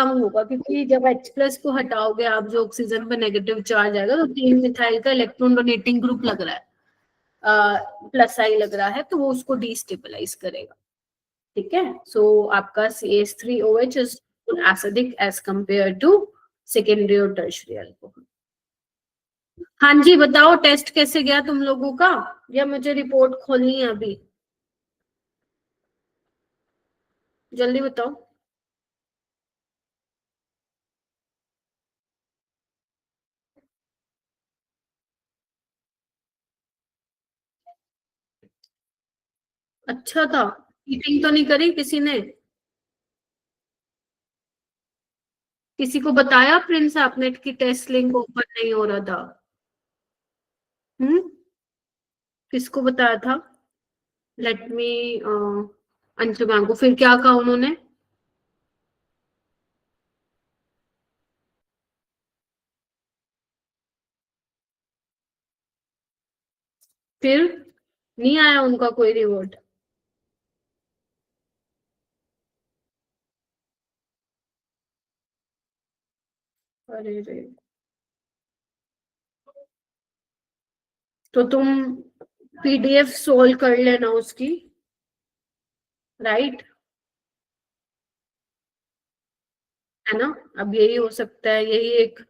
कम होगा, क्योंकि जब H+ को हटाओगे आप, जो ऑक्सीजन पे नेगेटिव चार्ज आएगा, तो 3 मिथाइल का इलेक्ट्रॉन डोनेटिंग ग्रुप लग रहा है, +I लग रहा है, तो वो उसको डिस्टेबलाइज करेगा। ठीक है, सो आपका CH3OH is acidic as compare to secondary और टर्शियरी अल्कोहल। हाँ जी, बताओ टेस्ट कैसे गया तुम लोगों का, या मुझे रिपोर्ट खोलनी है अभी? जल्दी बताओ। अच्छा था, चीटिंग तो नहीं करी किसी ने? किसी को बताया प्रिंस आपने कि टेस्ट लिंक ओपन नहीं हो रहा था? किसको बताया था? लेट मी अंशु मैम को। फिर क्या कहा उन्होंने? फिर नहीं आया उनका कोई रिवॉर्ड? अरे रे, तो तुम PDF सोल्व कर लेना उसकी, राइट? है ना? अब यही हो सकता है, यही एक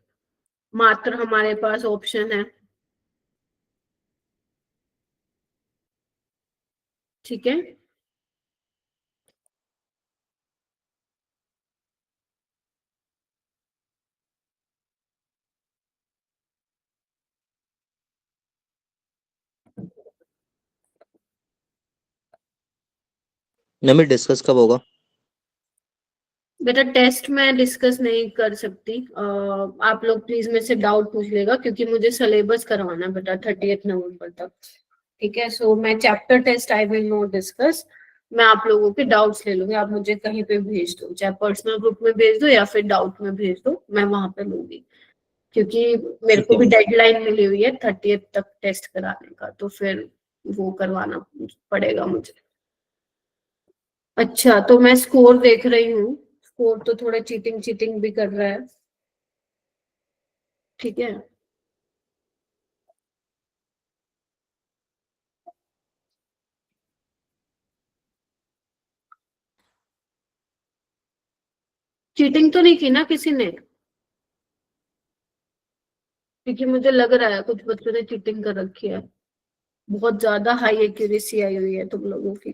मात्र हमारे पास ऑप्शन है। ठीक है, मैम डिस्कस कब होगा? बेटा टेस्ट में डिस्कस नहीं कर सकती। आप लोग प्लीज मेरे से डाउट पूछ लेगा, क्योंकि मुझे सिलेबस करवाना है बेटा 30 नवंबर तक। ठीक है, सो मैं chapter test I will not discuss. मैं आप लोगों के डाउट्स ले लूंगी, आप मुझे कहीं पे भेज दो, चाहे पर्सनल ग्रुप में भेज दो या फिर डाउट में भेज दो, मैं वहां पे लूंगी। क्योंकि मेरे को भी डेडलाइन मिली हुई है 30 तक टेस्ट कराने का, तो फिर वो करवाना पड़ेगा मुझे। अच्छा, तो मैं स्कोर देख रही हूँ, स्कोर तो थोड़ा चीटिंग चीटिंग भी कर रहा है। ठीक है, चीटिंग तो नहीं की ना किसी ने? क्योंकि मुझे लग रहा है कुछ बच्चों ने चीटिंग कर रखी है। बहुत ज्यादा हाई एक्यूरेसी आई हुई है तुम लोगों की।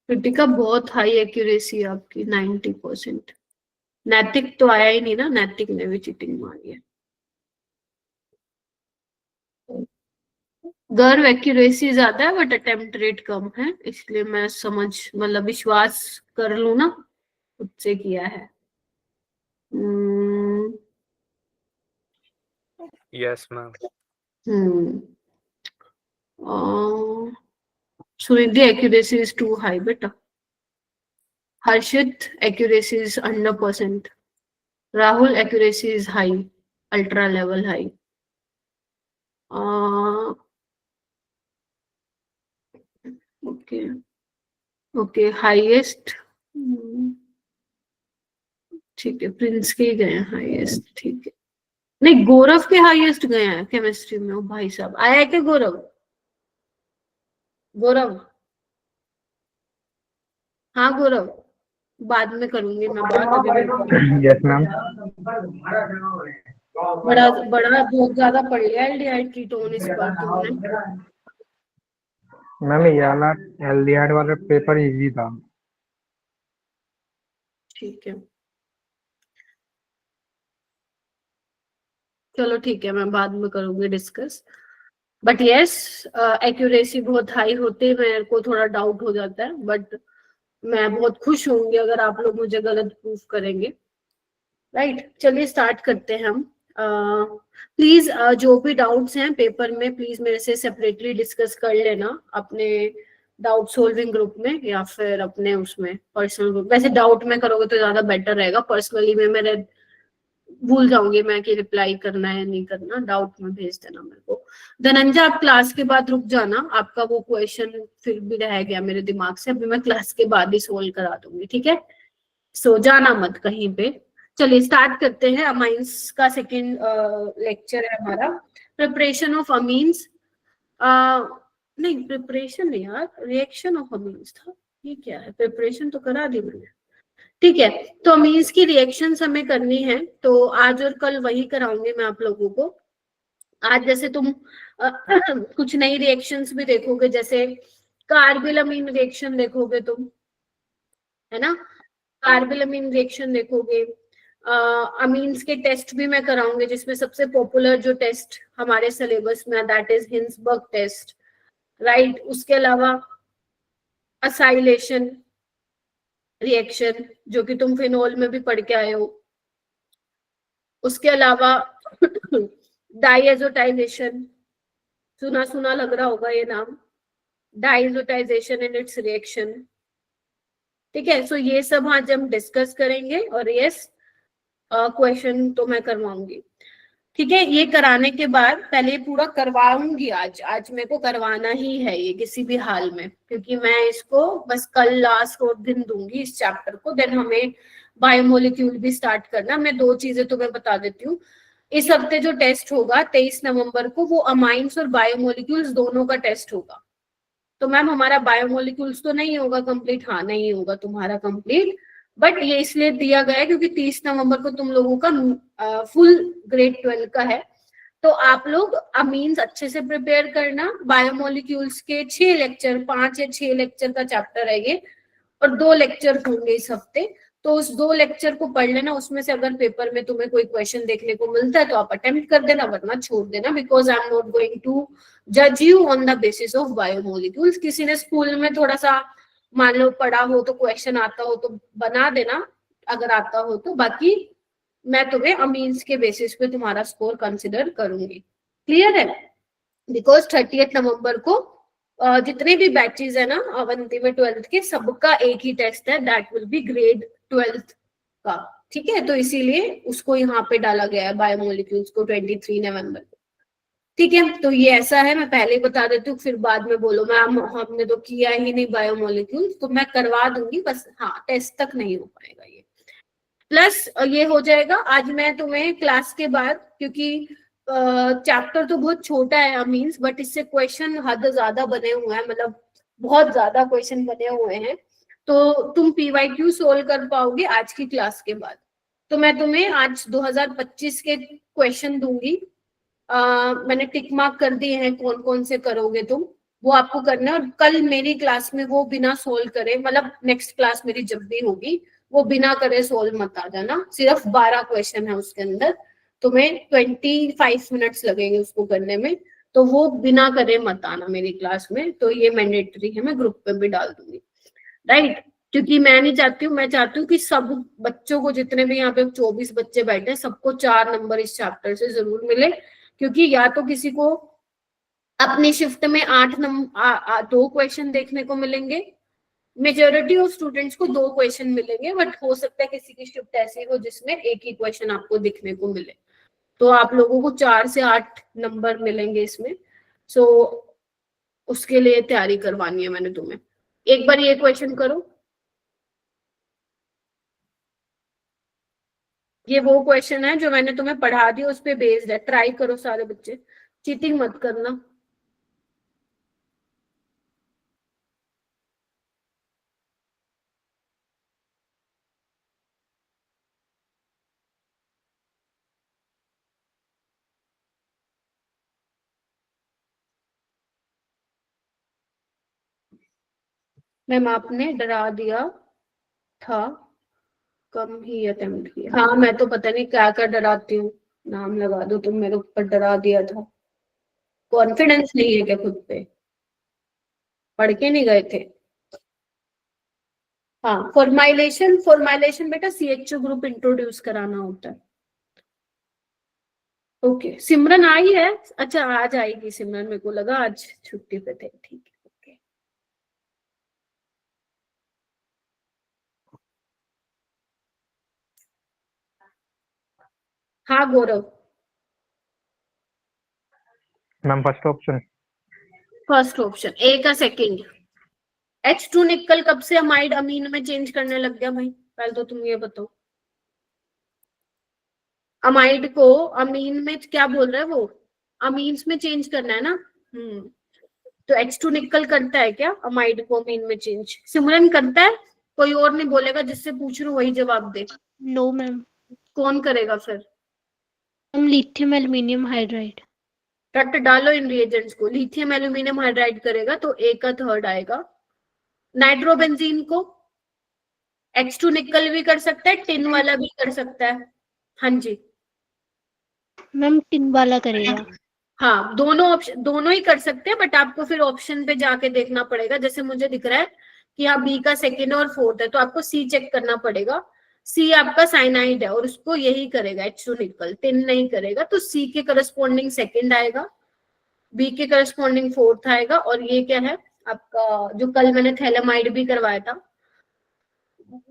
कृतिका बहुत हाई एक्यूरेसी है आपकी, 90%। नैतिक तो आया ही नहीं ना, नैतिक ने भी चीटिंग मारी है। गर्व एक्यूरेसी ज्यादा है बट अटेम्प्ट रेट कम है, इसलिए मैं समझ मतलब विश्वास कर लूं ना, उससे किया है। Yes ma'am. Sunidhi accuracy is too high बेटा। Harshit accuracy is 100%। Rahul accuracy is high, ultra level high. Okay okay, highest ठीक है, प्रिंस के ही गए हैं हाईएस्ट। ठीक है, नहीं गौरव के हाईएस्ट गए हैं केमिस्ट्री में। ओ भाई साहब, आया है क्या गौरव? गौरव, हाँ गौरव, बाद में करूंगी मैं बात, अभी मेरे को यस मैम। बड़ा बड़ा बहुत ज्यादा पढ़ लिया एल्डिहाइड कीटोन इस बार तुमने। मैम ये वाला एल्डिहाइड वाला पेपर इजी था। ठीक है, चलो ठीक है, मैं बाद में करूंगी डिस्कस। बट यस, एक्यूरेसी बहुत हाई होती है, मेरे को थोड़ा डाउट हो जाता है, बट मैं बहुत खुश होंगी अगर आप लोग मुझे गलत प्रूफ करेंगे। राइट, चलिए स्टार्ट करते हैं हम। प्लीज जो भी डाउट्स हैं पेपर में, प्लीज मेरे से सेपरेटली डिस्कस कर लेना अपने डाउट सोल्विंग ग्रुप में, या फिर अपने उसमें पर्सनल ग्रुप। वैसे डाउट में करोगे तो ज्यादा बेटर रहेगा, पर्सनली में मेरे भूल जाऊंगी मैं कि रिप्लाई करना है नहीं करना, डाउट में भेज देना मेरे को। धनंजय आप क्लास के बाद रुक जाना, आपका वो क्वेश्चन फिर भी रह गया मेरे दिमाग से, अभी मैं क्लास के बाद ही सोल्व करा दूंगी, ठीक है। सो जाना मत कहीं पे। चलिए स्टार्ट करते हैं। अमाइंस का सेकेंड लेक्चर है हमारा, प्रिपरेशन ऑफ अमीन्स। नहीं प्रिपरेशन नहीं यार, रिएक्शन ऑफ अमीन्स था। ये क्या है, प्रिपरेशन तो करा दी मैंने, ठीक है। तो अमीन्स की रिएक्शंस हमें करनी है, तो आज और कल वही कराऊंगी मैं आप लोगों को। आज जैसे तुम कुछ नई रिएक्शंस भी देखोगे, जैसे कार्बिल अमीन रिएक्शन देखोगे तुम, है ना। कार्बिल अमीन रिएक्शन देखोगे। अमीन्स के टेस्ट भी मैं कराऊंगी, जिसमें सबसे पॉपुलर जो टेस्ट हमारे सिलेबस में that is Hinsberg test, right. उसके अलावा असाइलेशन रिएक्शन, जो कि तुम फिनोल में भी पढ़ के आए हो। उसके अलावा डाइएजोटाइजेशन, सुना सुना लग रहा होगा ये नाम, डाइएजोटाइजेशन एंड इट्स रिएक्शन, ठीक है। सो ये सब आज हम डिस्कस करेंगे, और यस क्वेश्चन तो मैं करवाऊंगी, ठीक है। ये कराने के बाद पहले पूरा करवाऊंगी, आज मेरे को करवाना ही है ये किसी भी हाल में, क्योंकि मैं इसको बस कल लास्ट और दिन दूंगी इस चैप्टर को, देन हमें बायोमोलिक्यूल भी स्टार्ट करना। मैं दो चीजें तुम्हें बता देती हूँ। इस हफ्ते जो टेस्ट होगा 23 नवंबर को, वो अमाइंस और बायोमोलिक्यूल्स दोनों का टेस्ट होगा। तो मैम हमारा बायोमोलिक्यूल्स तो नहीं होगा कंप्लीट, हाँ नहीं होगा तुम्हारा कंप्लीट, बट ये इसलिए दिया गया है क्योंकि 30 नवंबर को तुम लोगों का फुल ग्रेड 12 का है। तो आप लोग अमीन्स अच्छे से प्रिपेयर करना। बायोमोलिक्यूल्स के 6 लेक्चर, 5 या 6 लेक्चर का चैप्टर है ये, और 2 लेक्चर होंगे इस हफ्ते। तो उस 2 लेक्चर को पढ़ लेना, उसमें से अगर पेपर में तुम्हें कोई क्वेश्चन देखने को मिलता है तो आप अटेम्प्ट कर देना, वरना छोड़ देना, because I am not going to जज you on the basis of biomolecules. किसी ने स्कूल में थोड़ा सा मान लो पढ़ा हो तो क्वेश्चन आता हो तो बना देना, अगर आता हो तो, बाकी मैं तुम्हें अमीन्स के बेसिस पे तुम्हारा स्कोर कंसिडर करूंगी, क्लियर है। बिकॉज 30 नवंबर को जितने भी बैचेस है ना अवंती में 12th के, सबका एक ही टेस्ट है, that will B grade 12th का, ठीक है। तो इसीलिए उसको यहाँ पे डाला गया है बायोमोलिक्यूल्स को 23 नवंबर को, ठीक है। तो ये ऐसा है, मैं पहले ही बता देती हूँ, फिर बाद में बोलो मैम हमने तो किया ही नहीं बायोमोलिक्यूल्स, तो मैं करवा दूंगी, बस हाँ टेस्ट तक नहीं हो पाएगा ये। प्लस ये हो जाएगा आज मैं तुम्हें क्लास के बाद, क्योंकि चैप्टर तो बहुत छोटा है अमीन्स, बट इससे क्वेश्चन हद ज्यादा बने हुए हैं, मतलब बहुत ज्यादा क्वेश्चन बने हुए हैं, तो तुम पीवाईक्यू सोल्व कर पाओगे आज की क्लास के बाद। तो मैं तुम्हें आज 2025 के क्वेश्चन दूंगी। मैंने टिक मार्क कर दिए हैं कौन कौन से करोगे तुम, वो आपको करना है। और कल मेरी क्लास में वो बिना सोल्व करे, मतलब नेक्स्ट क्लास मेरी जब भी होगी, वो बिना करे सोल्व मत आ जाना। सिर्फ 12 क्वेश्चन है उसके अंदर, तुम्हें 25 मिनट्स लगेंगे उसको करने में, तो वो बिना करे मत आना मेरी क्लास में। तो ये मैंडेटरी है, मैं ग्रुप पे भी डाल दूंगी, राइट। क्योंकि मैं नहीं चाहती हूँ, मैं चाहती हूँ कि सब बच्चों को, जितने भी यहाँ पे 24 बच्चे बैठे हैं, सबको 4 नंबर इस चैप्टर से जरूर मिले। क्योंकि या तो किसी को अपनी शिफ्ट में 2 क्वेश्चन देखने को मिलेंगे, मेजोरिटी ऑफ स्टूडेंट्स को 2 क्वेश्चन मिलेंगे, बट हो सकता है किसी की शिफ्ट ऐसी हो जिसमें एक ही क्वेश्चन आपको दिखने को मिले, तो आप लोगों को 4 से 8 नंबर मिलेंगे इसमें। सो उसके लिए तैयारी करवानी है मैंने तुम्हें। एक बार ये क्वेश्चन करो, ये वो क्वेश्चन है जो मैंने तुम्हें पढ़ा दिया, उस पर बेस्ड है, ट्राई करो सारे बच्चे, चीटिंग मत करना। मैम आपने डरा दिया था, कम ही अटेम्प्ट किया। हाँ मैं तो पता नहीं क्या क्या डराती हूँ, नाम लगा दो तुम मेरे ऊपर, डरा दिया था। कॉन्फिडेंस नहीं है क्या खुद पे, पढ़ के नहीं गए थे। हाँ फॉर्माइलेशन, फॉर्माइलेशन बेटा सीएचओ ग्रुप इंट्रोड्यूस कराना होता है। ओके सिमरन आई है, अच्छा आज आएगी सिमरन, मेरे को लगा आज छुट्टी पे थे, ठीक है ओके। हाँ Gaurav, ma'am first option. First option A का सेकंड। H2 निकल कब से अमाइड अमीन में चेंज करने लग गया भाई, पहले तो तुम ये बताओ। अमाइड को अमीन में क्या बोल रहा है वो, अमीन्स में चेंज करना है ना। तो H2 निकल करता है क्या अमाइड को अमीन में चेंज? सिमरन करता है? कोई और नहीं बोलेगा, जिससे पूछ रहा हूँ वही जवाब दे। No ma'am. कौन करेगा फिर? हम लिथियम एल्यूमिनियम हाइड्राइड। रट डालो इन रिएजेंट्स को। लिथियम एल्यूमिनियम हाइड्राइड करेगा तो ए का थर्ड आएगा। नाइट्रोबेंजीन को H2 निकल भी कर सकता है, टिन वाला भी कर सकता है। हाँ जी मैम टिन वाला करेगा। हाँ, दोनों ऑप्शन, दोनों ही कर सकते हैं, बट आपको फिर ऑप्शन पे जाके देखना पड़ेगा। जैसे मुझे दिख रहा है कि हाँ बी का सेकेंड और फोर्थ है, तो आपको सी चेक करना पड़ेगा। सी आपका साइनाइड है और उसको यही करेगा, H2 निकल, टिन नहीं करेगा। तो सी के करस्पॉन्डिंग सेकेंड आएगा, बी के करस्पॉन्डिंग फोर्थ आएगा, और ये क्या है आपका, जो कल मैंने थैलेमाइड भी करवाया था,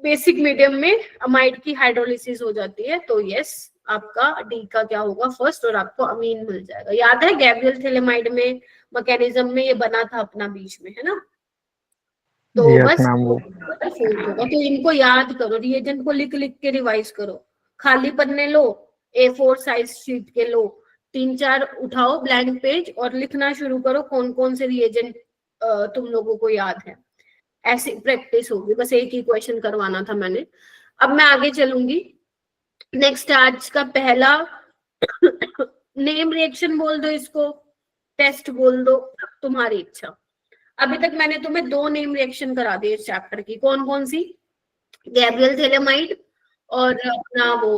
बेसिक मीडियम में अमाइड की हाइड्रोलिसिस हो जाती है। तो यस, आपका डी का क्या होगा फर्स्ट, और आपको अमीन मिल जाएगा। याद है गैब्रियल थैलेमाइड में मैकेनिज्म में ये बना था अपना बीच में, है ना। तो यस बस मैम वो। फोर्थ होगा। तो इनको याद करो, रिएजेंट को लिख लिख के रिवाइज करो। खाली पन्ने लो, A4 साइज शीट के लो, 3-4 उठाओ ब्लैंक पेज और लिखना शुरू करो कौन कौन से रिएजेंट तुम लोगों को याद है। ऐसी प्रैक्टिस होगी, बस एक ही क्वेश्चन करवाना था मैंने। अब मैं आगे चलूंगी। नेक्स्ट आज का पहला नेम रिएक्शन बोल दो इसको, टेस्ट बोल दो, तुम्हारी इच्छा। अभी तक मैंने तुम्हें 2 नेम रिएक्शन करा दिए इस चैप्टर की। कौन कौन सी? गैब्रियल थैलेमाइड और अपना वो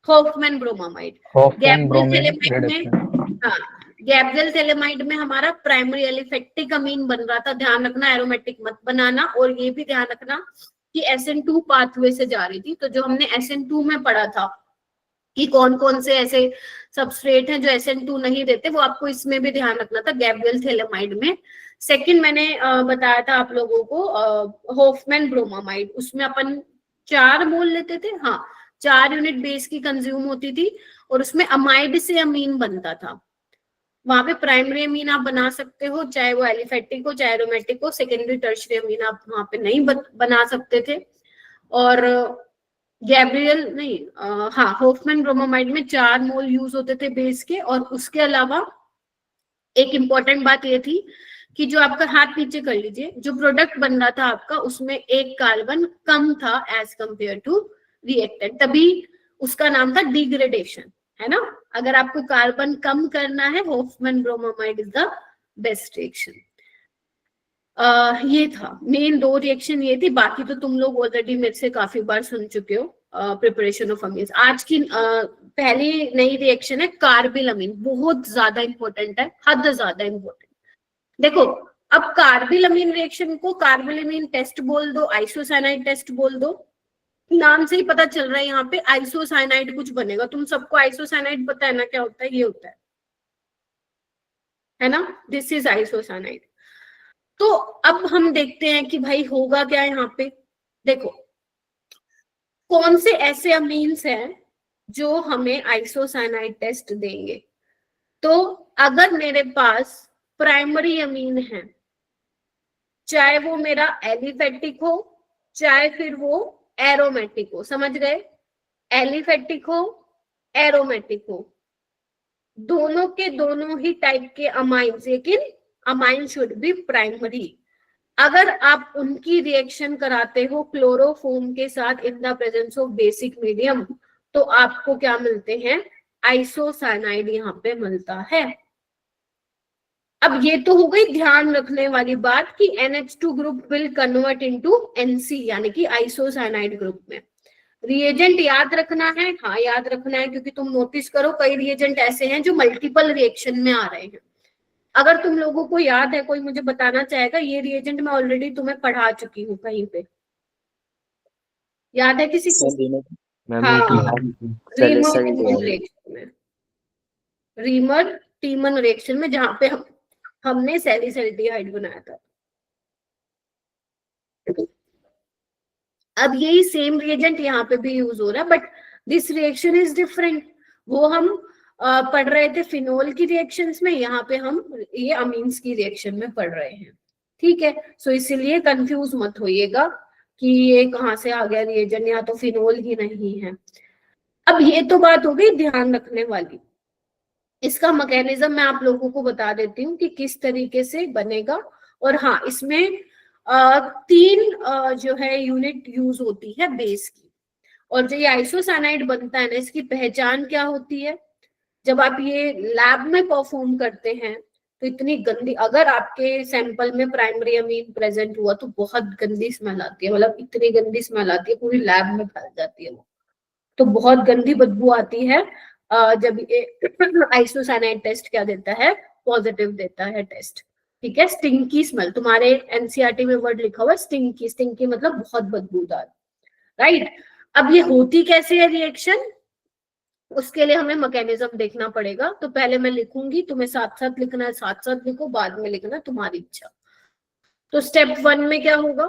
Hoffmann bromamide. Hoffmann Gabriel bromine phthalimide में, रिडक्शन। हाँ, गैब्रियल थैलेमाइड में हमारा प्राइमरी एलिफेक्टिक अमीन बन रहा था। ध्यान रखना एरोमेटिक मत बनाना, और ये भी ध्यान रखना कि SN2 पाथवे से जा रही थी। तो जो हमने SN2 में पढ़ा था कि कौन कौन से ऐसे सबस्ट्रेट हैं जो SN2 नहीं देते, वो आपको इसमें भी ध्यान रखना था गैब्रियल थैलेमाइड में। सेकंड मैंने बताया था आप लोगों को हॉफमैन ब्रोमामाइड, उसमें अपन 4 मोल लेते थे, हाँ 4 यूनिट बेस की कंज्यूम होती थी, और उसमें अमाइड से अमीन बनता था। वहां पे प्राइमरी अमीन आप बना सकते हो, चाहे वो एलिफेटिक हो चाहे एरोमेटिक हो। सेकेंडरी टर्शियरी अमीन आप वहां पे नहीं बना सकते थे। और गैब्रियल नहीं, हाँ हॉफमैन ब्रोमामाइड में 4 मोल यूज होते थे बेस के। और उसके अलावा एक इंपॉर्टेंट बात ये थी कि जो आपका हाथ नीचे कर लीजिए, जो प्रोडक्ट बन रहा था आपका, उसमें एक कार्बन कम था एज कंपेयर टू रिएक्टेंट, तभी उसका नाम था डिग्रेडेशन, है ना। अगर आपको कार्बन कम करना है, Hofmann bromamide is the best reaction. ये था मेन 2 रिएक्शन ये थी। बाकी तो तुम लोग ऑलरेडी मेरे से काफी बार सुन चुके हो प्रिपरेशन ऑफ अमीन्स। आज की पहली नई रिएक्शन है कार्बिल अमीन, बहुत ज्यादा इंपॉर्टेंट है, हद ज्यादा इंपॉर्टेंट। देखो, अब कार्बिल अमीन रिएक्शन को कार्बिल अमीन टेस्ट बोल दो, आइसोसाइनाइड टेस्ट बोल दो, नाम से ही पता चल रहा है यहाँ पे आइसोसाइनाइड कुछ बनेगा। तुम सबको आइसोसाइनाइड पता है ना क्या होता है? ये होता है ना, दिस इज आइसोसाइनाइड। तो अब हम देखते हैं कि भाई होगा क्या यहाँ पे। देखो, कौन से ऐसे अमीन्स हैं जो हमें आइसोसाइनाइड टेस्ट देंगे। तो अगर मेरे पास प्राइमरी अमीन है, चाहे वो मेरा एलिफेटिक हो चाहे फिर वो एरोमेटिक हो, समझ गए, एलिफेटिक हो एरोमेटिक हो, दोनों के दोनों ही टाइप के अमाइंस, लेकिन अमाइन शुड बी प्राइमरी। अगर आप उनकी रिएक्शन कराते हो क्लोरोफॉर्म के साथ in the presence of basic medium, तो आपको क्या मिलते हैं? आइसोसाइनाइड यहाँ पे मिलता है। अब ये तो हो गई ध्यान रखने वाली बात कि NH2 group will convert into NC यानी कि आइसोसाइनाइड ग्रुप में। रिएजेंट याद रखना है, हाँ याद रखना है, क्योंकि तुम नोटिस करो कई रिएजेंट ऐसे हैं जो मल्टीपल रिएक्शन में आ रहे हैं। अगर तुम लोगों को याद है, कोई मुझे बताना चाहेगा, ये रिएजेंट मैं ऑलरेडी तुम्हें पढ़ा चुकी हूँ कहीं पे, याद है किसी को? हाँ, रीमर टीमन रिएक्शन में, रीमर टीमन रिएक्शन में, जहां पे हमने सैलिसैल्डिहाइड बनाया था। अब यही सेम रिएजेंट यहाँ पे भी यूज हो रहा है, but this reaction is different. वो हम पढ़ रहे थे फिनोल की रिएक्शंस में, यहाँ पे हम ये अमीन्स की रिएक्शन में पढ़ रहे हैं, ठीक है। सो इसीलिए कंफ्यूज मत होइएगा कि ये कहाँ से आ गया रिएजेंट, या तो फिनोल ही नहीं है। अब ये तो बात हो गई ध्यान रखने वाली। इसका मैकेनिज्म मैं आप लोगों को बता देती हूँ कि किस तरीके से बनेगा। और हाँ, इसमें 3 जो है यूनिट यूज होती है बेस की। और जो ये आइसोसाइनाइड बनता है ना, इसकी पहचान क्या होती है? जब आप ये लैब में परफॉर्म करते हैं तो इतनी गंदी, अगर आपके सैंपल में प्राइमरी अमीन प्रेजेंट हुआ तो बहुत गंदी स्मेल आती है, मतलब इतनी गंदी स्मेल आती है, पूरी लैब में फैल जाती है वो, तो बहुत गंदी बदबू आती है। जब ये आइसोसाइनाइड टेस्ट क्या देता है? पॉजिटिव देता है टेस्ट, ठीक है। स्टिंकी स्मेल, तुम्हारे एनसीईआरटी में वर्ड लिखा हुआ है स्टिंकी, स्टिंकी मतलब बहुत बदबूदार, राइट। अब ये होती कैसे है रिएक्शन, उसके लिए हमें मैकेनिज्म देखना पड़ेगा। तो पहले मैं लिखूंगी, तुम्हें साथ साथ लिखना है, साथ साथ लिखो, बाद में लिखना तुम्हारी इच्छा। तो स्टेप 1 में क्या होगा?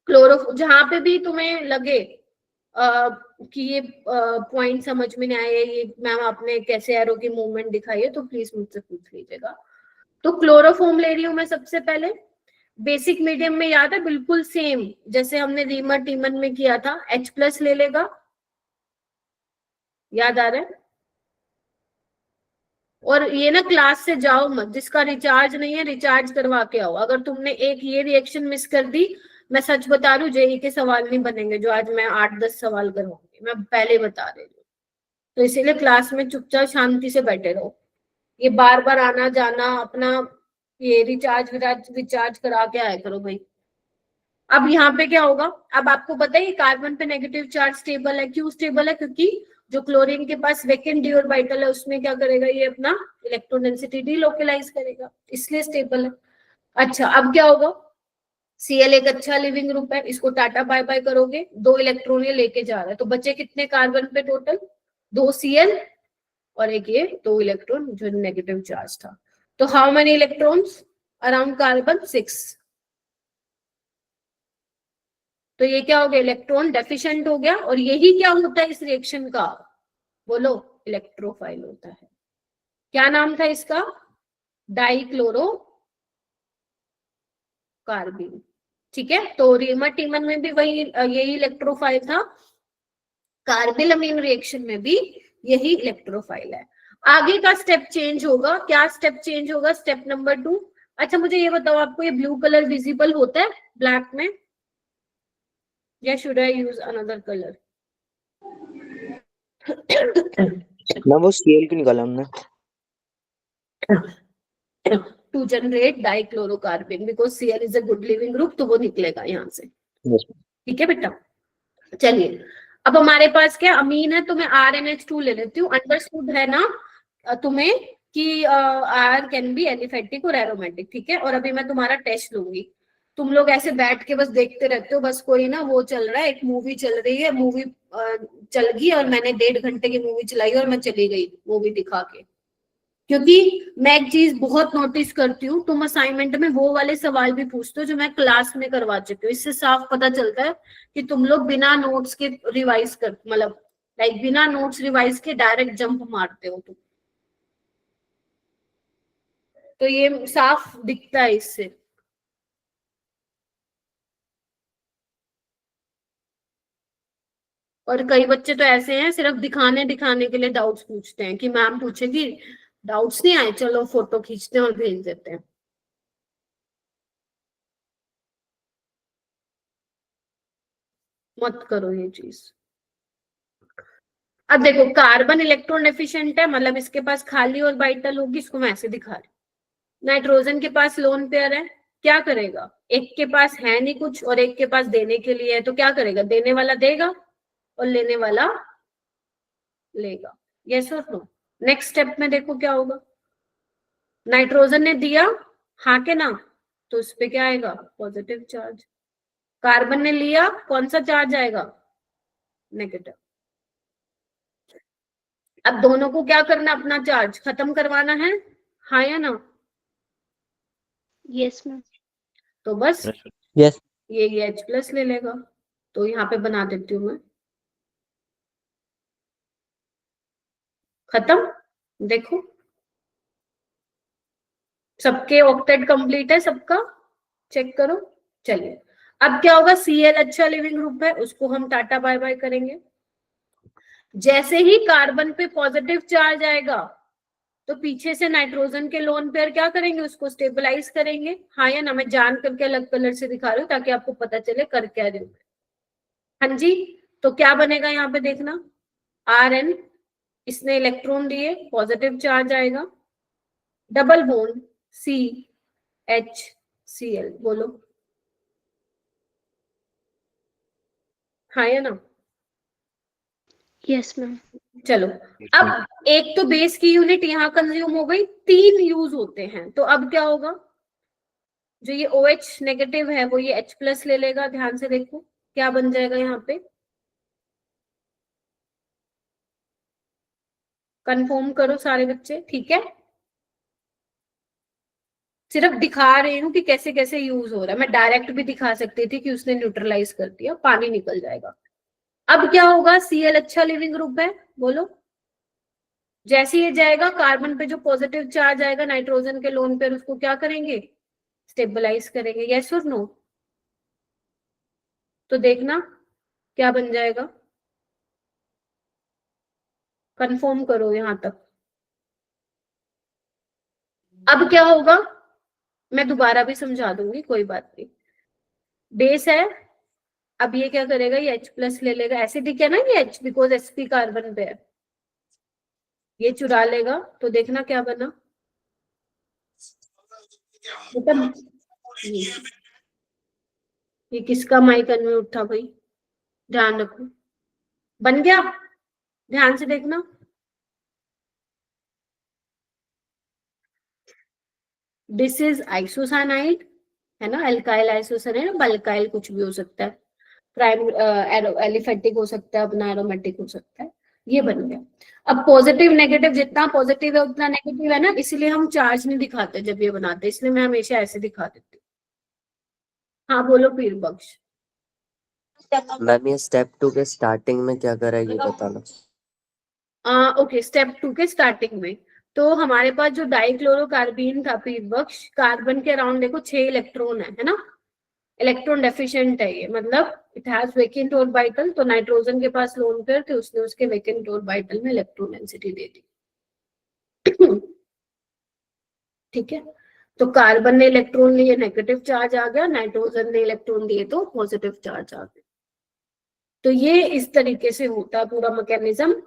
क्लोरो, जहां पे भी तुम्हें लगे कि ये पॉइंट समझ में नहीं आया, ये मैम आपने कैसे एरो की मूवमेंट दिखाई है, तो प्लीज मुझसे पूछ लीजिएगा। तो क्लोरोफॉर्म ले रही हूँ मैं सबसे पहले। बेसिक मीडियम में याद है बिल्कुल सेम जैसे हमने रीमर टीमन में किया था, H+ ले लेगा, याद आ रहा है? और ये ना क्लास से जाओ मत, जिसका रिचार्ज नहीं है रिचार्ज करवा के आओ। अगर तुमने एक ये रिएक्शन मिस कर दी, मैं सच बता रही हूँ, जेई के सवाल नहीं बनेंगे जो आज मैं 8-10 सवाल करवाऊंगी, मैं पहले बता रही हूँ। तो इसीलिए क्लास में चुपचाप शांति से बैठे रहो। ये बार बार आना जाना, अपना ये रिचार्ज विचार्ज रिचार्ज करा के आया करो भाई। अब यहाँ पे क्या होगा? अब आपको पता है कार्बन पे नेगेटिव चार्ज स्टेबल है। क्यों स्टेबल है? क्योंकि जो क्लोरीन के पास वेकेंट डी ऑर्बिटल है उसमें क्या करेगा, ये अपना इलेक्ट्रॉन डेंसिटी डीलोकलाइज करेगा, इसलिए स्टेबल है। अच्छा, अब क्या होगा? Cl एक अच्छा लिविंग ग्रुप है, इसको टाटा बाय बाय करोगे, 2 इलेक्ट्रॉन ये लेके जा रहा है, तो बचे कितने कार्बन पे टोटल? 2 Cl और एक ये 2 इलेक्ट्रॉन जो नेगेटिव चार्ज था। तो how many electrons around carbon? 6। तो ये क्या हो गया? इलेक्ट्रॉन डेफिशिएंट हो गया। और यही क्या होता है इस रिएक्शन का? बोलो, इलेक्ट्रोफाइल होता है। क्या नाम था इसका? डाइक्लोरो कार्बिन, ठीक है। तो रीमर टीमन में भी वही यही इलेक्ट्रोफाइल था, कार्बिल अमीन रिएक्शन में भी यही इलेक्ट्रोफाइल है। आगे का स्टेप चेंज होगा। क्या स्टेप चेंज होगा? Step number 2। अच्छा मुझे ये बताओ, आपको ये ब्लू कलर विजिबल होता है ब्लैक में, या should I use another colour? ना वो सीएल क्यों निकाला हमने? To generate dichlorocarbene, because Cl is a good leaving group, तो वो निकलेगा यहाँ से, Yes. ठीक है बेटा। चलिए, अब हमारे पास क्या अमीन है, तो मैं RNH2 ले लेती हूँ। अंडरस्टूड है ना तुम्हें कि R कैन बी एलिफेटिक और एरोमेटिक, ठीक है। और अभी मैं तुम्हारा टेस्ट लूंगी। तुम लोग ऐसे बैठ के बस देखते रहते हो, बस कोई ना वो चल रहा है, एक मूवी चल रही है, मूवी चल गई और मैंने 1.5 घंटे की मूवी चलाई और मैं चली गई मूवी दिखा के। क्योंकि मैं एक चीज बहुत नोटिस करती हूँ, तुम असाइनमेंट में वो वाले सवाल भी पूछते हो जो मैं क्लास में करवा चुकी हूँ। इससे साफ पता चलता है कि तुम लोग बिना नोट्स के रिवाइज कर, मतलब लाइक बिना नोट्स रिवाइज के डायरेक्ट जंप मारते हो तुम। तो ये साफ दिखता है इससे। और कई बच्चे तो ऐसे हैं सिर्फ दिखाने दिखाने के लिए डाउट्स पूछते हैं कि मैम पूछेगी, डाउट्स नहीं आए, चलो फोटो खींचते हैं और भेज देते हैं। मत करो ये चीज। अब देखो, कार्बन इलेक्ट्रॉन एफिशिएंट है, मतलब इसके पास खाली ऑर्बिटल होगी, इसको मैं ऐसे दिखा रही हूँ। नाइट्रोजन के पास लोन पेयर है, क्या करेगा? एक के पास है नहीं कुछ और एक के पास देने के लिए है, तो क्या करेगा? देने वाला देगा और लेने वाला लेगा। यस और नो? नेक्स्ट स्टेप में देखो क्या होगा। नाइट्रोजन ने दिया, हाँ के ना, तो उस पे क्या आएगा? Positive charge. कार्बन ने लिया, कौन सा चार्ज आएगा? नेगेटिव। अब दोनों को क्या करना? अपना चार्ज खत्म करवाना है, हाँ या ना? Yes ma'am. तो बस Yes. ये H+ ले लेगा। तो यहाँ पे बना देती हूँ मैं। खत्म। देखो सबके ऑक्टेट कंप्लीट है सबका, चेक करो। चलिए अब क्या होगा, Cl अच्छा लिविंग ग्रुप है, उसको हम टाटा बाय बाय करेंगे। जैसे ही कार्बन पे पॉजिटिव चार्ज आएगा तो पीछे से नाइट्रोजन के लोन पेयर क्या करेंगे, उसको स्टेबलाइज करेंगे। हाँ या ना, मैं जान करके अलग कलर से दिखा रही हूँ ताकि आपको पता चले कर क्या रही हूँ। हाँ जी, तो क्या बनेगा यहाँ पे देखना, Rn, इसने इलेक्ट्रॉन दिए, पॉजिटिव चार्ज आएगा, डबल बॉन्ड CHCl, बोलो हाँ या ना। Yes ma'am. चलो अब एक तो बेस की यूनिट यहाँ कंज्यूम हो गई, 3 यूज होते हैं, तो अब क्या होगा, जो ये OH नेगेटिव है वो ये H प्लस ले लेगा। ध्यान से देखो क्या बन जाएगा यहाँ पे, कंफर्म करो सारे बच्चे, ठीक है। सिर्फ दिखा रही हूँ कि कैसे कैसे यूज हो रहा है, मैं डायरेक्ट भी दिखा सकती थी कि उसने न्यूट्रलाइज कर दिया, पानी निकल जाएगा। अब क्या होगा, Cl अच्छा लिविंग ग्रुप है, बोलो। जैसे ये जाएगा कार्बन पे जो पॉजिटिव चार्ज आएगा नाइट्रोजन के लोन पे, उसको क्या करेंगे, स्टेबलाइज करेंगे। यस और नो, तो देखना क्या बन जाएगा, कंफर्म करो यहां तक। अब क्या होगा, मैं दोबारा भी समझा दूंगी, कोई बात नहीं। बेस है, अब ये क्या करेगा, ये H प्लस ले लेगा, एसिडिक है ना ये H, बिकॉज sp कार्बन पे है, ये चुरा लेगा। तो देखना क्या बना, मतलब ये किसका माइक अनम्यूट था भाई, ध्यान रखो, बन गया, ध्यान से देखना। दिस इज आइसोसाइनाइड, है ना, अल्काइल आइसोसाइनाइड, अल्काइल कुछ भी हो सकता है, प्राइम एलिफेटिक हो सकता है, अपना एरोमेटिक हो सकता है, ये बन गया। अब पॉजिटिव नेगेटिव, जितना पॉजिटिव है उतना नेगेटिव है ना, इसलिए हम चार्ज नहीं दिखाते जब ये बनाते, इसलिए मैं हमेशा ऐसे दिखा देती हूँ। हाँ बोलो पीर बख्श। मैम ये स्टेप 2 के स्टार्टिंग में क्या करा है ये बताना। ओके, स्टेप 2 के स्टार्टिंग में तो हमारे पास जो डाइक्लोरोकार्बीन था पीर बख्श, कार्बन के अराउंड देखो 6 इलेक्ट्रॉन है ना, इलेक्ट्रॉन डेफिशिएंट है ये, मतलब इट हैज वेकेंट ऑर्बिटल, तो नाइट्रोजन के पास लोन पेयर थे, उसने उसके वेकेंट ऑर्बिटल में इलेक्ट्रॉन डेंसिटी दे दी। ठीक है, तो कार्बन ने इलेक्ट्रॉन लिए, नेगेटिव चार्ज आ गया, नाइट्रोजन ने इलेक्ट्रॉन दिए तो पॉजिटिव चार्ज आ गया। तो ये इस तरीके से होता है पूरा मैकेनिज्म।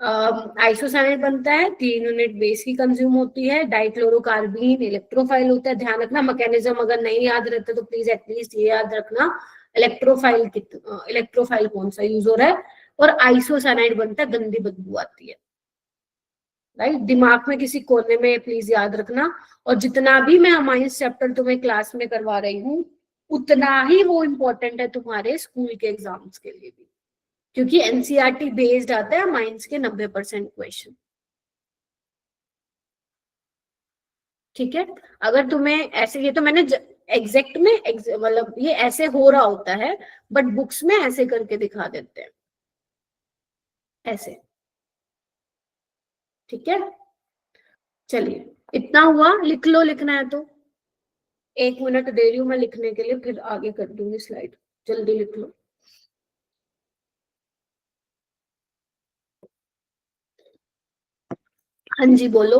आइसोसाइनाइड बनता है, 3 यूनिट बेस की कंज्यूम होती है, डाइक्लोरोकार्बीन इलेक्ट्रोफाइल होता है। ध्यान रखना मैकेनिज्म अगर नहीं याद रहता तो प्लीज एटलीस्ट ये याद रखना, इलेक्ट्रोफाइल कौन सा यूज हो रहा है, और आइसोसाइनाइड बनता है, गंदी बदबू आती है, राइट। दिमाग में किसी कोने में प्लीज याद रखना, और जितना भी मैं अमाइंस चैप्टर तुम्हें क्लास में करवा रही हूँ उतना ही वो इम्पोर्टेंट है तुम्हारे स्कूल के एग्जाम्स के लिए भी, क्योंकि एनसीईआरटी बेस्ड आता है माइंस के 90% क्वेश्चन। ठीक है, अगर तुम्हें ऐसे, ये तो मैंने एग्जैक्ट में मतलब ये ऐसे हो रहा होता है, बट बुक्स में ऐसे करके दिखा देते हैं, ऐसे। ठीक है, चलिए इतना हुआ, लिख लो, लिखना है तो 1 मिनट दे रही हूँ मैं लिखने के लिए, फिर आगे कर दूंगी स्लाइड, जल्दी लिख लो। हाँ जी बोलो।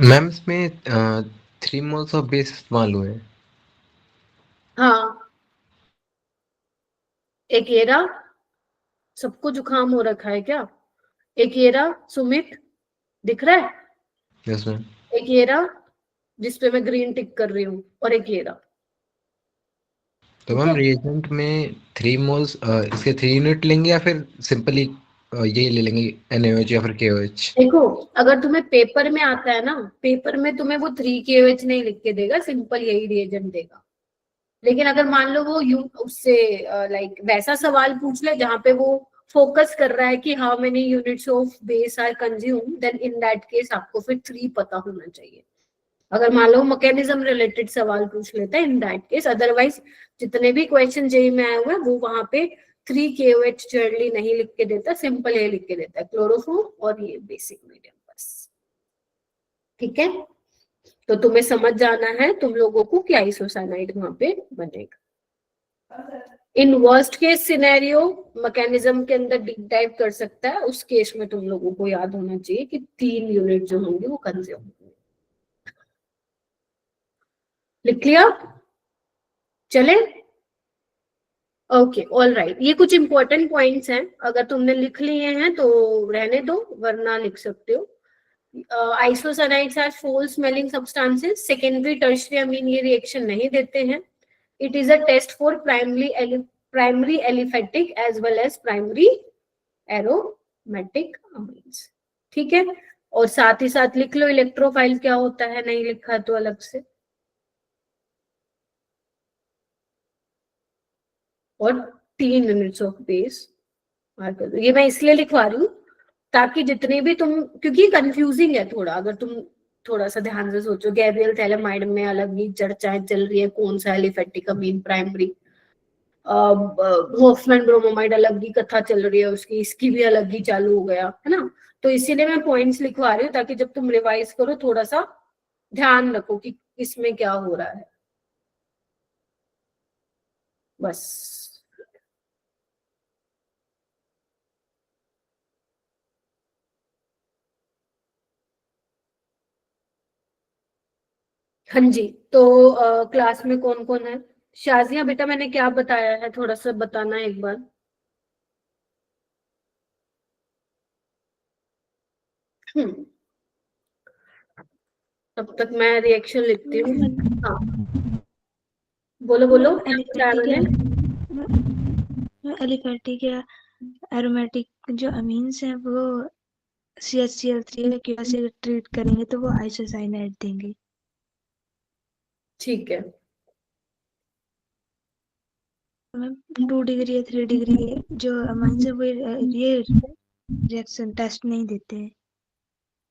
मैम इसमें 3 मोल्स ऑफ बेस इस्तेमाल हुए हैं। हाँ, एक ये रहा, सबको जुकाम हो रखा है क्या, एक ये रहा सुमित, दिख रहा है, यस मैम। एक ये रहा जिसपे मैं ग्रीन टिक कर रही हूँ, और एक ये रहा। तो मैम रिएजेंट में 3 मोल्स इसके 3 यूनिट लेंगे या फिर सिंपली ये ले लेंगे NaOH या फिर KOH। देखो अगर तुम्हें पेपर में आता है ना, पेपर में तुम्हें वो 3KOH नहीं लिख के देगा, सिंपल यही रिएजेंट देगा। लेकिन अगर मान लो वो उससे लाइक वैसा सवाल पूछ ले जहाँ पे वो फोकस कर रहा है कि how many units of base are consume, then in that case आपको फिर 3 पता होना चाहिए। अगर मान लो मैकेनिज्म रिलेटेड सवाल पूछ लेता है इन दैट केस, अदरवाइज जितने भी क्वेश्चन जेई में आए हुए हैं वो वहां पे 3KOH जनरली नहीं लिख के देता, सिंपल ये लिख के देता है क्लोरोफॉर्म और ये बेसिक मीडियम बस। ठीक है, तो तुम्हें समझ जाना है तुम लोगों को कि आइसोसाइनाइड वहां पे बनेगा। In worst case scenario mechanism के अंदर डीप डाइव कर सकता है, उस केस में तुम लोगों को याद होना चाहिए कि 3 यूनिट जो होंगे वो कंज्यूम होंगे। लिख लिया? चले? Okay, all right. ये कुछ इंपॉर्टेंट पॉइंट्स हैं, अगर तुमने लिख लिए हैं तो रहने दो, वरना लिख सकते हो। Isocyanides are foul smelling substances, secondary tertiary amine ये रिएक्शन नहीं देते हैं। It is a test for primary aliphatic as well as primary aromatic amines. ठीक है, और साथ ही साथ लिख लो इलेक्ट्रोफाइल क्या होता है, नहीं लिखा तो अलग से। और 3 यूनिट्स ऑफ बेस मार्क कर दो। ये मैं इसलिए लिखवा रही हूँ ताकि जितने भी तुम, क्योंकि कंफ्यूजिंग है थोड़ा, अगर तुम थोड़ा सा ध्यान से सोचो, गैब्रियल थैलेमाइड में अलग ही चर्चाएं चल रही है, कौन सा एलिफेटिक अमीन प्राइमरी, होफमैन ब्रोमोमाइड अलग ही कथा चल रही है उसकी, इसकी भी अलग ही चालू हो गया है ना। तो इसीलिए मैं पॉइंट्स लिखवा रही हूँ ताकि जब तुम रिवाइज करो थोड़ा सा ध्यान रखो कि इसमें क्या हो रहा है, बस। हाँ जी, तो क्लास में कौन कौन है? शाजिया बेटा मैंने क्या बताया है थोड़ा सा बताना एक बार। तब तक मैं रिएक्शन लिखती हूँ। हाँ बोलो बोलो, क्या बताया मैंने? एलिफेटिक या एरोमेटिक जो अमीन्स हैं वो CH3 की वजह से ट्रीट करेंगे तो वो आइसोसाइनाइड देंगे। ठीक है, 2 डिग्री या 3 डिग्री जो अमीन्स है वो ये रिएक्शन टेस्ट नहीं देते हैं।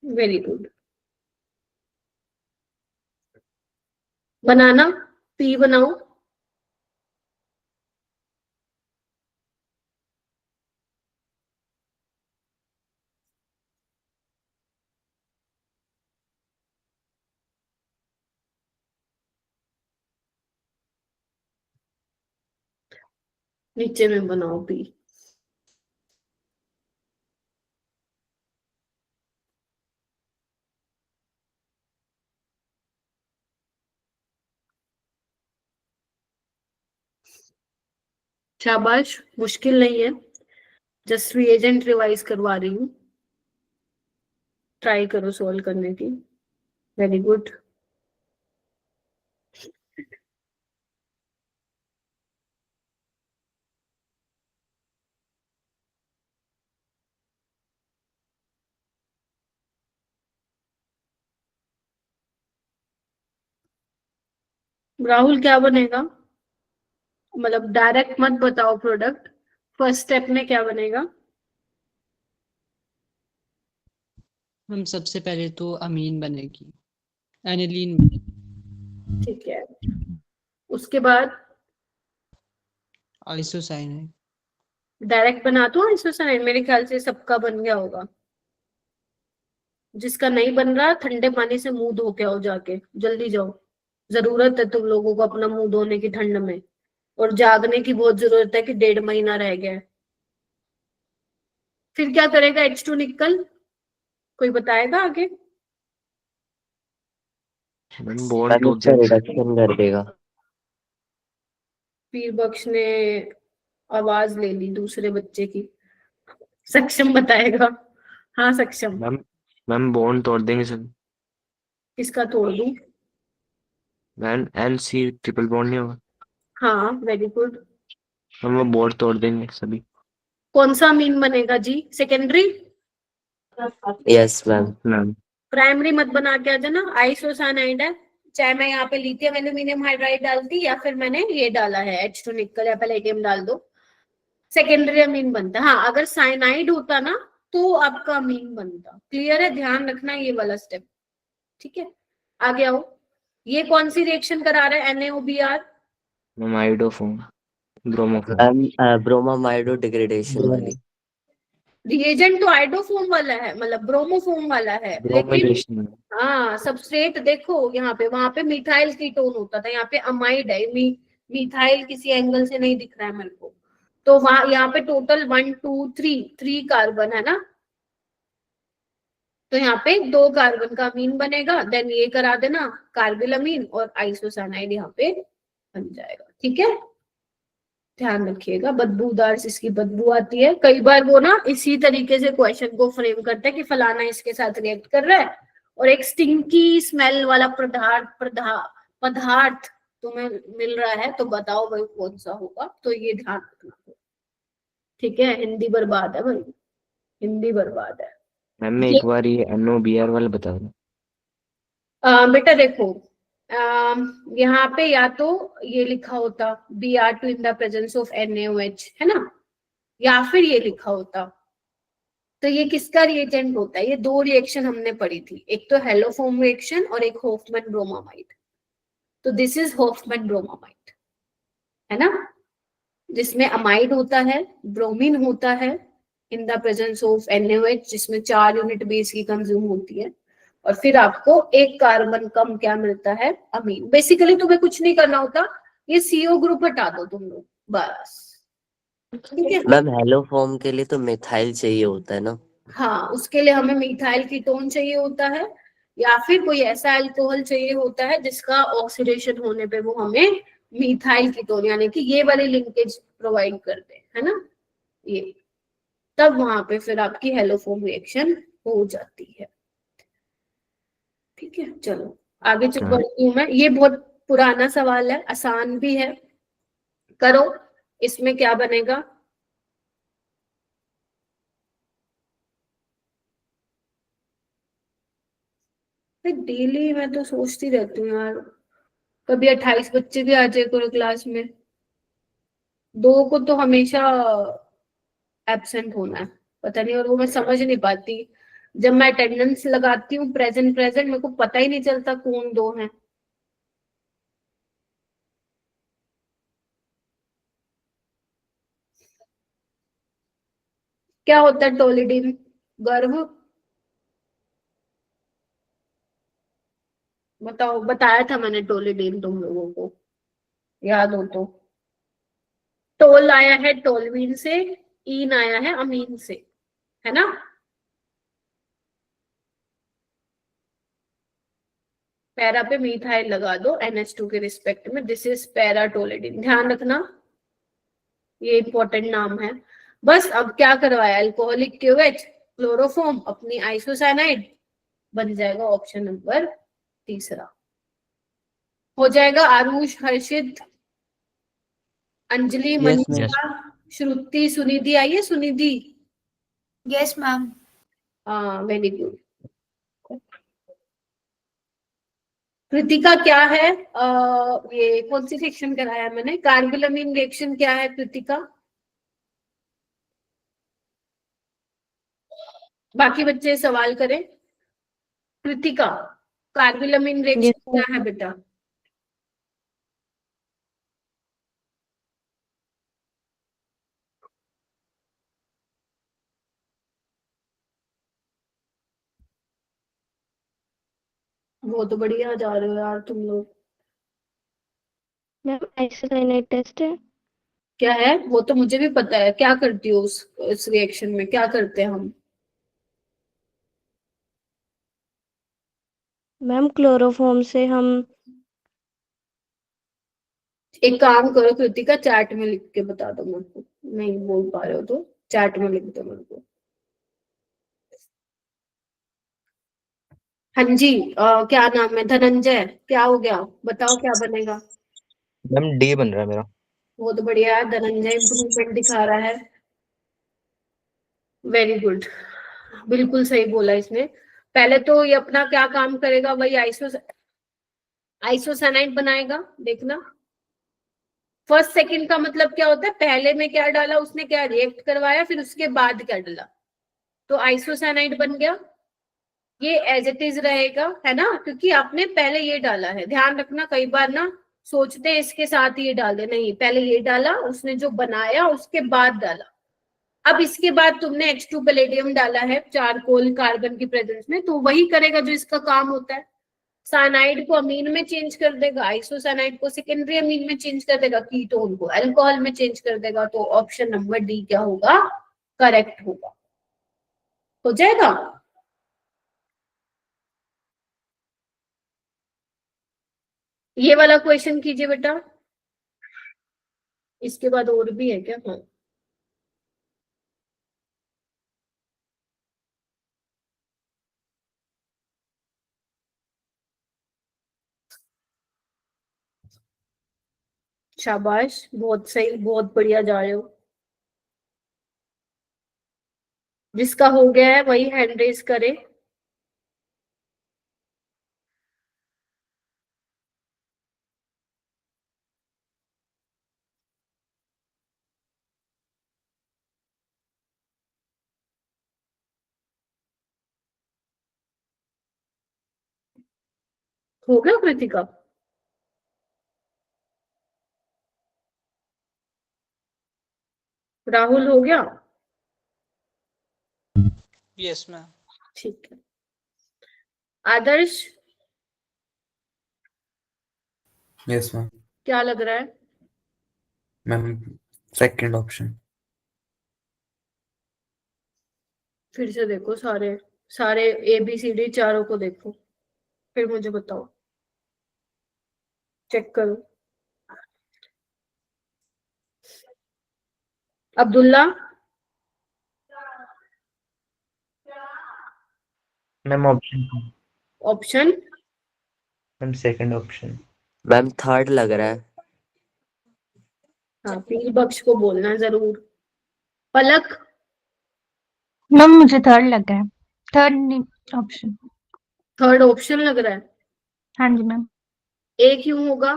Very good. बनाना, पी बनाओ। नीचे में बनाओ पी। शाबाश, मुश्किल नहीं है, जस्ट रिएजेंट रिवाइज करवा रही हूँ, ट्राई करो सॉल्व करने की। Very good. राहुल क्या बनेगा? मतलब डायरेक्ट मत बताओ प्रोडक्ट, फर्स्ट स्टेप में क्या बनेगा? हम सबसे पहले तो अमीन बनेगी, एनिलीन बनेगी। ठीक है, उसके बाद आइसोसाइनाइड। डायरेक्ट बना दो आइसोसाइनाइड, मेरे ख्याल से सबका बन गया होगा। जिसका नहीं बन रहा ठंडे पानी से मुंह धो के आओ जाके, जल्दी जाओ, जरूरत है तुम लोगों को अपना मुंह धोने की ठंड में, और जागने की बहुत जरूरत है कि 1.5 महीना रह गया है। फिर क्या करेगा H2 निकल, कोई बताएगा आगे? मैम उसका रिडक्शन कर देगा। पीर बख्श ने आवाज ले ली दूसरे बच्चे की। सक्षम बताएगा। हाँ सक्षम। मैम बॉन्ड तोड़ देंगे सर। किसका तोड़ दूं? मैम NC ट्रिपल बॉन्ड नहीं होगा? हाँ वेरी गुड। हम वो बॉन्ड तोड़ देंगे सभी। कौन सा अमीन बनेगा जी? सेकेंडरी? Yes ma'am. प्राइमरी मत बना के आ जाना, आइसोसाइनाइड है, चाहे मैं यहाँ पे लिथियम एल्यूमिनियम हाइड्राइड डालती या फिर मैंने ये डाला है H2 निकल या पैलेडियम डाल दो, सेकेंडरी अमीन बनता। हाँ अगर साइनाइड होता ना तो आपका अमीन बनता। क्लियर है? ध्यान रखना ये वाला स्टेप। ठीक है, आगे आओ। ये कौन सी रिएक्शन करा रहा है NaOBr? Ma'am iodoform. Bromoform. Bromamide degradation वाली। रिएजेंट तो आइडोफोम वाला है, मतलब ब्रोमोफोम वाला है, लेकिन ब्रोमिलेशन। हाँ सबस्ट्रेट देखो यहाँ पे, वहां पे मिथाइल कीटोन होता था, यहाँ पे अमाइड है। मिथाइल किसी एंगल से नहीं दिख रहा है मेरे को, तो वहां यहाँ पे टोटल 1 2 3 कार्बन है ना, तो यहाँ पे 2 कार्बन का अमीन बनेगा, देन ये करा देना कार्बिलमीन और आइसोसाइनाइड यहाँ पे बन जाएगा। ठीक है, ध्यान रखिएगा, बदबूदार से इसकी बदबू आती है। कई बार वो ना इसी तरीके से क्वेश्चन को फ्रेम करते हैं कि फलाना इसके साथ रिएक्ट कर रहा है, और एक स्टिंकी स्मेल वाला पदार्थ तुम्हें मिल रहा है, तो बताओ भाई कौन सा होगा। तो ये ध्यान रखना, ठीक है। हिंदी बर्बाद है भाई, हिंदी बर्बाद है। मैम मैं एक बार ये NOBr वाला बता दूं। बेटा देखो, यहाँ पे या तो ये लिखा होता Br2 in the presence of NaOH, है ना, या फिर ये लिखा होता। तो ये किसका रिएजेंट होता है? ये 2 रिएक्शन हमने पढ़ी थी, एक तो हेलोफोम रिएक्शन और एक होफमैन ब्रोमामाइड। तो दिस इज होफमैन ब्रोमामाइड, है ना, जिसमें अमाइड होता है, ब्रोमीन होता है in the presence of NaOH, जिसमें 4 यूनिट बेस की कंज्यूम होती है, और फिर आपको 1 कार्बन कम क्या मिलता है? अमीन। बेसिकली तुम्हें कुछ नहीं करना होता, ये CO ग्रुप हटा दो तुम लोग बस, ठीक है। मैम हेलो फॉर्म के लिए तो मिथाइल चाहिए होता है ना? हाँ, उसके लिए हमें मिथाइल कीटोन चाहिए होता है, या फिर कोई ऐसा अल्कोहल चाहिए होता है जिसका ऑक्सीडेशन होने पे वो हमें मिथाइल कीटोन यानी कि ये वाली लिंकेज प्रोवाइड कर दे, है ना, ये, तब वहां पे फिर आपकी हेलोफोम रिएक्शन हो जाती है। ठीक है, चलो आगे चल हाँ। बढ़ती हूँ मैं। ये बहुत पुराना सवाल है, आसान भी है, करो। इसमें क्या बनेगा? डेली मैं तो सोचती रहती हूँ यार, कभी 28 बच्चे भी आ जाए करो क्लास में, 2 को तो हमेशा एब्सेंट होना है, पता नहीं, और वो मैं समझ नहीं पाती। जब मैं अटेंडेंस लगाती हूँ प्रेजेंट प्रेजेंट, मेरे को पता ही नहीं चलता कौन 2 हैं। क्या होता है टोलिडिन? गर्भ? बताओ, बताया था मैंने टोलिडिन तुम लोगों को, याद हो तो। टोल आया है टोलवीन से, इन आया है अमीन से, है ना। पैरा पे मिथाइल लगा दो NH2 के रिस्पेक्ट में, दिस इज पैराटोलिडिन, ध्यान रखना, ये इंपॉर्टेंट नाम है। बस अब क्या करवाया, अल्कोहलिक क्यूएच, क्लोरोफॉर्म, अपनी आइसोसाइनाइड, बन जाएगा ऑप्शन नंबर 3 हो जाएगा। आरुष, हर्षित, अंजलि, मनीषा, श्रुति, सुनिधि आई है? सुनिधि? Yes ma'am. हाँ, वेरी गुड। कृतिका क्या है? ये कौन सी सेक्शन कराया मैंने? कार्बिलमीन रिएक्शन क्या है कृतिका? बाकी बच्चे सवाल करें। कृतिका, कार्बिलमीन रिएक्शन क्या है बेटा? वो तो बढ़िया जा रहे हो यार तुम लोग। मैम आइसोसाइनाइड टेस्ट है। क्या है वो? तो मुझे भी पता है, क्या करती हो उस रिएक्शन में, क्या करते हैं हम? मैम क्लोरोफॉर्म से हम एक काम करो कृतिका, चैट में लिख के बता दो मेरे को, नहीं बोल पा रहे हो तो चैट में लिख दो मेरे को। हाँ जी, क्या नाम है? धनंजय, क्या हो गया बताओ, क्या बनेगा? मैम डी बन रहा है मेरा। वो तो बढ़िया है, धनंजय इम्प्रूवमेंट दिखा रहा है, वेरी गुड, बिल्कुल सही बोला इसने। पहले तो ये अपना क्या काम करेगा, वही आइसोसाइनाइड बनाएगा, देखना। फर्स्ट सेकंड का मतलब क्या होता है? पहले में क्या डाला उसने, क्या रिएक्ट करवाया, फिर उसके बाद क्या डाला, तो आइसोसाइनाइड बन गया। ये एज इट इज रहेगा, है ना, क्योंकि आपने पहले ये डाला है। ध्यान रखना, कई बार ना सोचते इसके साथ ये डाल दे, नहीं पहले ये डाला, उसने जो बनाया उसके बाद डाला। अब इसके बाद तुमने H2 पैलेडियम डाला है चारकोल कार्बन की प्रेजेंस में, तो वही करेगा जो इसका काम होता है, साइनाइड को अमीन में चेंज कर देगा, आइसोसाइनाइड को सेकेंडरी अमीन में चेंज कर देगा, कीटोन को अल्कोहल में चेंज कर देगा। तो ऑप्शन नंबर डी क्या होगा, करेक्ट होगा। हो जाएगा। ये वाला क्वेश्चन कीजिए बेटा। इसके बाद और भी है क्या? हाँ, शाबाश, बहुत सही, बहुत बढ़िया जा रहे हो। जिसका हो गया है वही हैंड रेज करे। हो गया कृतिका? राहुल हो गया? Yes ma'am. ठीक है। आदर्श यस मैम। क्या लग रहा है? Ma'am second option. फिर से देखो, सारे सारे ABCD चारों को देखो, फिर मुझे बताओ, चेक करो। Abdullah, ma'am option option ma'am second option. Ma'am third लग रहा है। हाँ, पीर बख्श को बोलना जरूर। पलक, मैम मुझे थर्ड लग रहा है, थर्ड ऑप्शन। थर्ड ऑप्शन लग रहा है। हाँ जी मैम। ए क्यों होगा?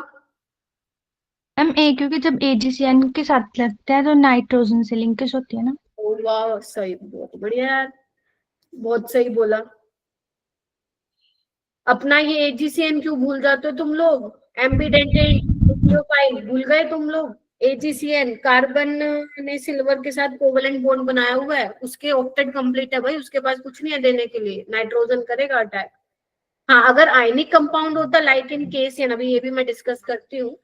मैम ए क्योंकि जब AgCN के साथ लगता है तो नाइट्रोजन से लिंकेज होती है ना। ओ वाह, सही, बहुत बढ़िया यार, बहुत सही बोला। अपना ये AgCN क्यों भूल जाते हो तुम लोग? एम्बीडेंटेड न्यूक्लियोफाइल भूल गए तुम लोग? AgCN कार्बन ने सिल्वर के साथ कोवेलेंट बॉन्ड बनाया हुआ है, उसके ऑक्टेट कंप्लीट है भाई, उसके पास कुछ नहीं है देने के लिए, नाइट्रोजन करेगा अटैक। हाँ, अगर आयनिक कंपाउंड होता लाइक इन केस, या अभी ये भी मैं डिस्कस करती हूँ,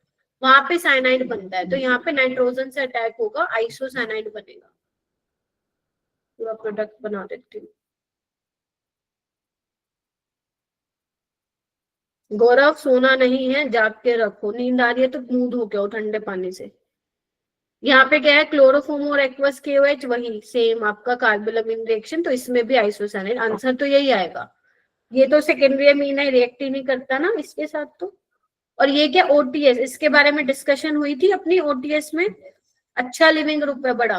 वहां पे साइनाइड बनता है, तो यहाँ पे नाइट्रोजन से अटैक होगा, आइसोसाइनाइड बनेगा। पूरा प्रोडक्ट बना देती हूँ। गौरव, सोना नहीं है, जाग के रखो, नींद आ रही है तो मुंह धो के आओ ठंडे पानी से। यहाँ पे क्या है, क्लोरोफॉर्म और एक्वस KOH वही सेम आपका कार्बोलमिन रिएक्शन, तो इसमें भी आइसोसाइनाइड, आंसर तो यही आएगा। ये तो सेकेंडरी अमीन है, रिएक्ट ही नहीं करता ना इसके साथ तो। और ये क्या, OTS, इसके बारे में डिस्कशन हुई थी अपनी OTS में। अच्छा लिविंग ग्रुप है, बड़ा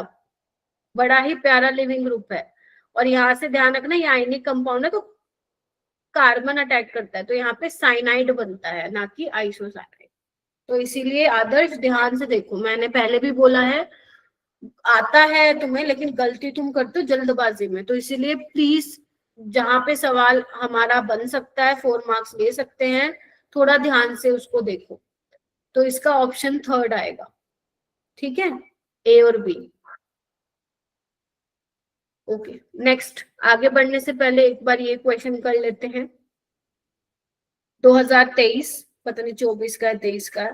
बड़ा ही प्यारा लिविंग ग्रुप है। और यहाँ से ध्यान रखना, ये आयनिक कंपाउंड है तो कार्बन अटैक करता है, तो यहाँ पे साइनाइड बनता है, ना कि आइसोसाइनाइड। तो इसीलिए आदर्श ध्यान से देखो, मैंने पहले भी बोला है, आता है तुम्हें लेकिन गलती तुम करते हो जल्दबाजी में, तो इसीलिए प्लीज जहां पे सवाल हमारा बन सकता है, 4 मार्क्स ले सकते हैं, थोड़ा ध्यान से उसको देखो। तो इसका ऑप्शन थर्ड आएगा, ठीक है, A और B। Okay, next. आगे बढ़ने से पहले एक बार ये क्वेश्चन कर लेते हैं, 2023, पता नहीं 24 का है 23 का है।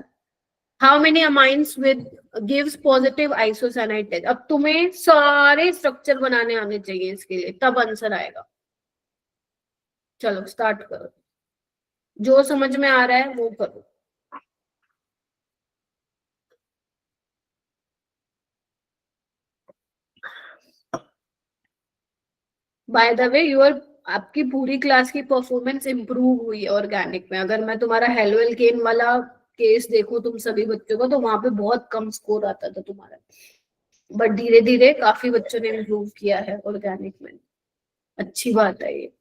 How many amines with gives positive isocyanide test? अब तुम्हें सारे स्ट्रक्चर बनाने आने चाहिए इसके लिए, तब आंसर आएगा। चलो स्टार्ट करो, जो समझ में आ रहा है वो करो। बाय द वे, आपकी पूरी क्लास की परफॉर्मेंस इंप्रूव हुई है ऑर्गेनिक में। अगर मैं तुम्हारा हेलो एल्केन वाला केस देखूं तुम सभी बच्चों का, तो वहां पे बहुत कम स्कोर आता था तुम्हारा, बट धीरे धीरे काफी बच्चों ने इम्प्रूव किया है ऑर्गेनिक में, अच्छी बात है ये।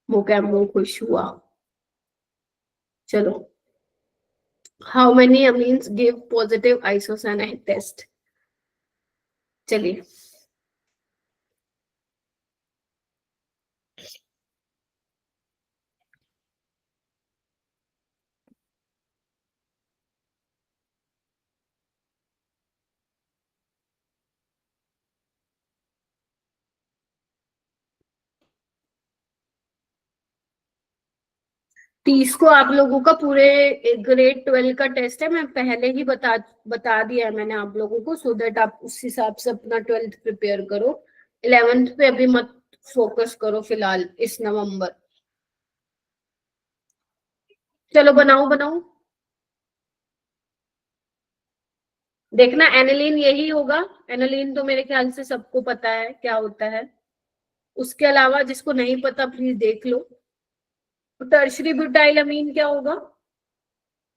मोकैम्बो खुश हुआ। चलो, how many amines give positive isocyanide test? चलिए, 30 को आप लोगों का पूरे ग्रेड 12 का टेस्ट है, मैं पहले ही बता दिया है मैंने आप लोगों को, सो दैट आप उस हिसाब से अपना 12th प्रिपेयर करो। 11th पे अभी मत फोकस करो फिलहाल इस नवंबर। चलो बनाओ बनाओ, देखना एनिलीन यही होगा। एनिलीन तो मेरे ख्याल से सबको पता है क्या होता है, उसके अलावा जिसको नहीं पता प्लीज देख लो। टर्शरी ब्यूटाइल अमीन क्या होगा?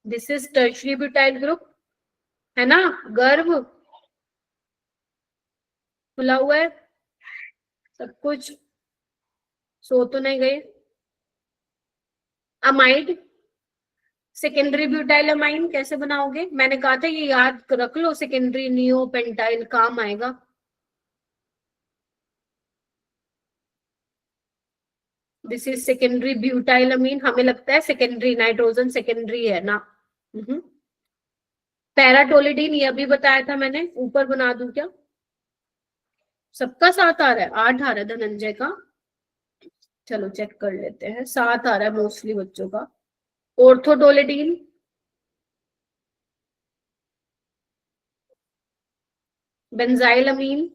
This is tertiary butyl group, है ना? गर्भ खुला हुआ है सब कुछ, सो तो नहीं गए। अमाइड, सेकेंडरी ब्यूटाइल अमाइन कैसे बनाओगे? मैंने कहा था ये याद रख लो, सेकेंडरी नियो पेंटाइल काम आएगा। दिस इज सेकेंडरी ब्यूटाइल अमीन, हमें लगता है सेकेंडरी नाइट्रोजन सेकेंडरी है ना। पैराटोलिडीन ये भी बताया था मैंने, ऊपर बना दूं क्या? सबका 7 आ रहा है, 8 आ रहा है धनंजय का, चलो चेक कर लेते हैं। 7 आ रहा है मोस्टली बच्चों का। ऑर्थोटोलिडीन, बेंजाइलअमीन,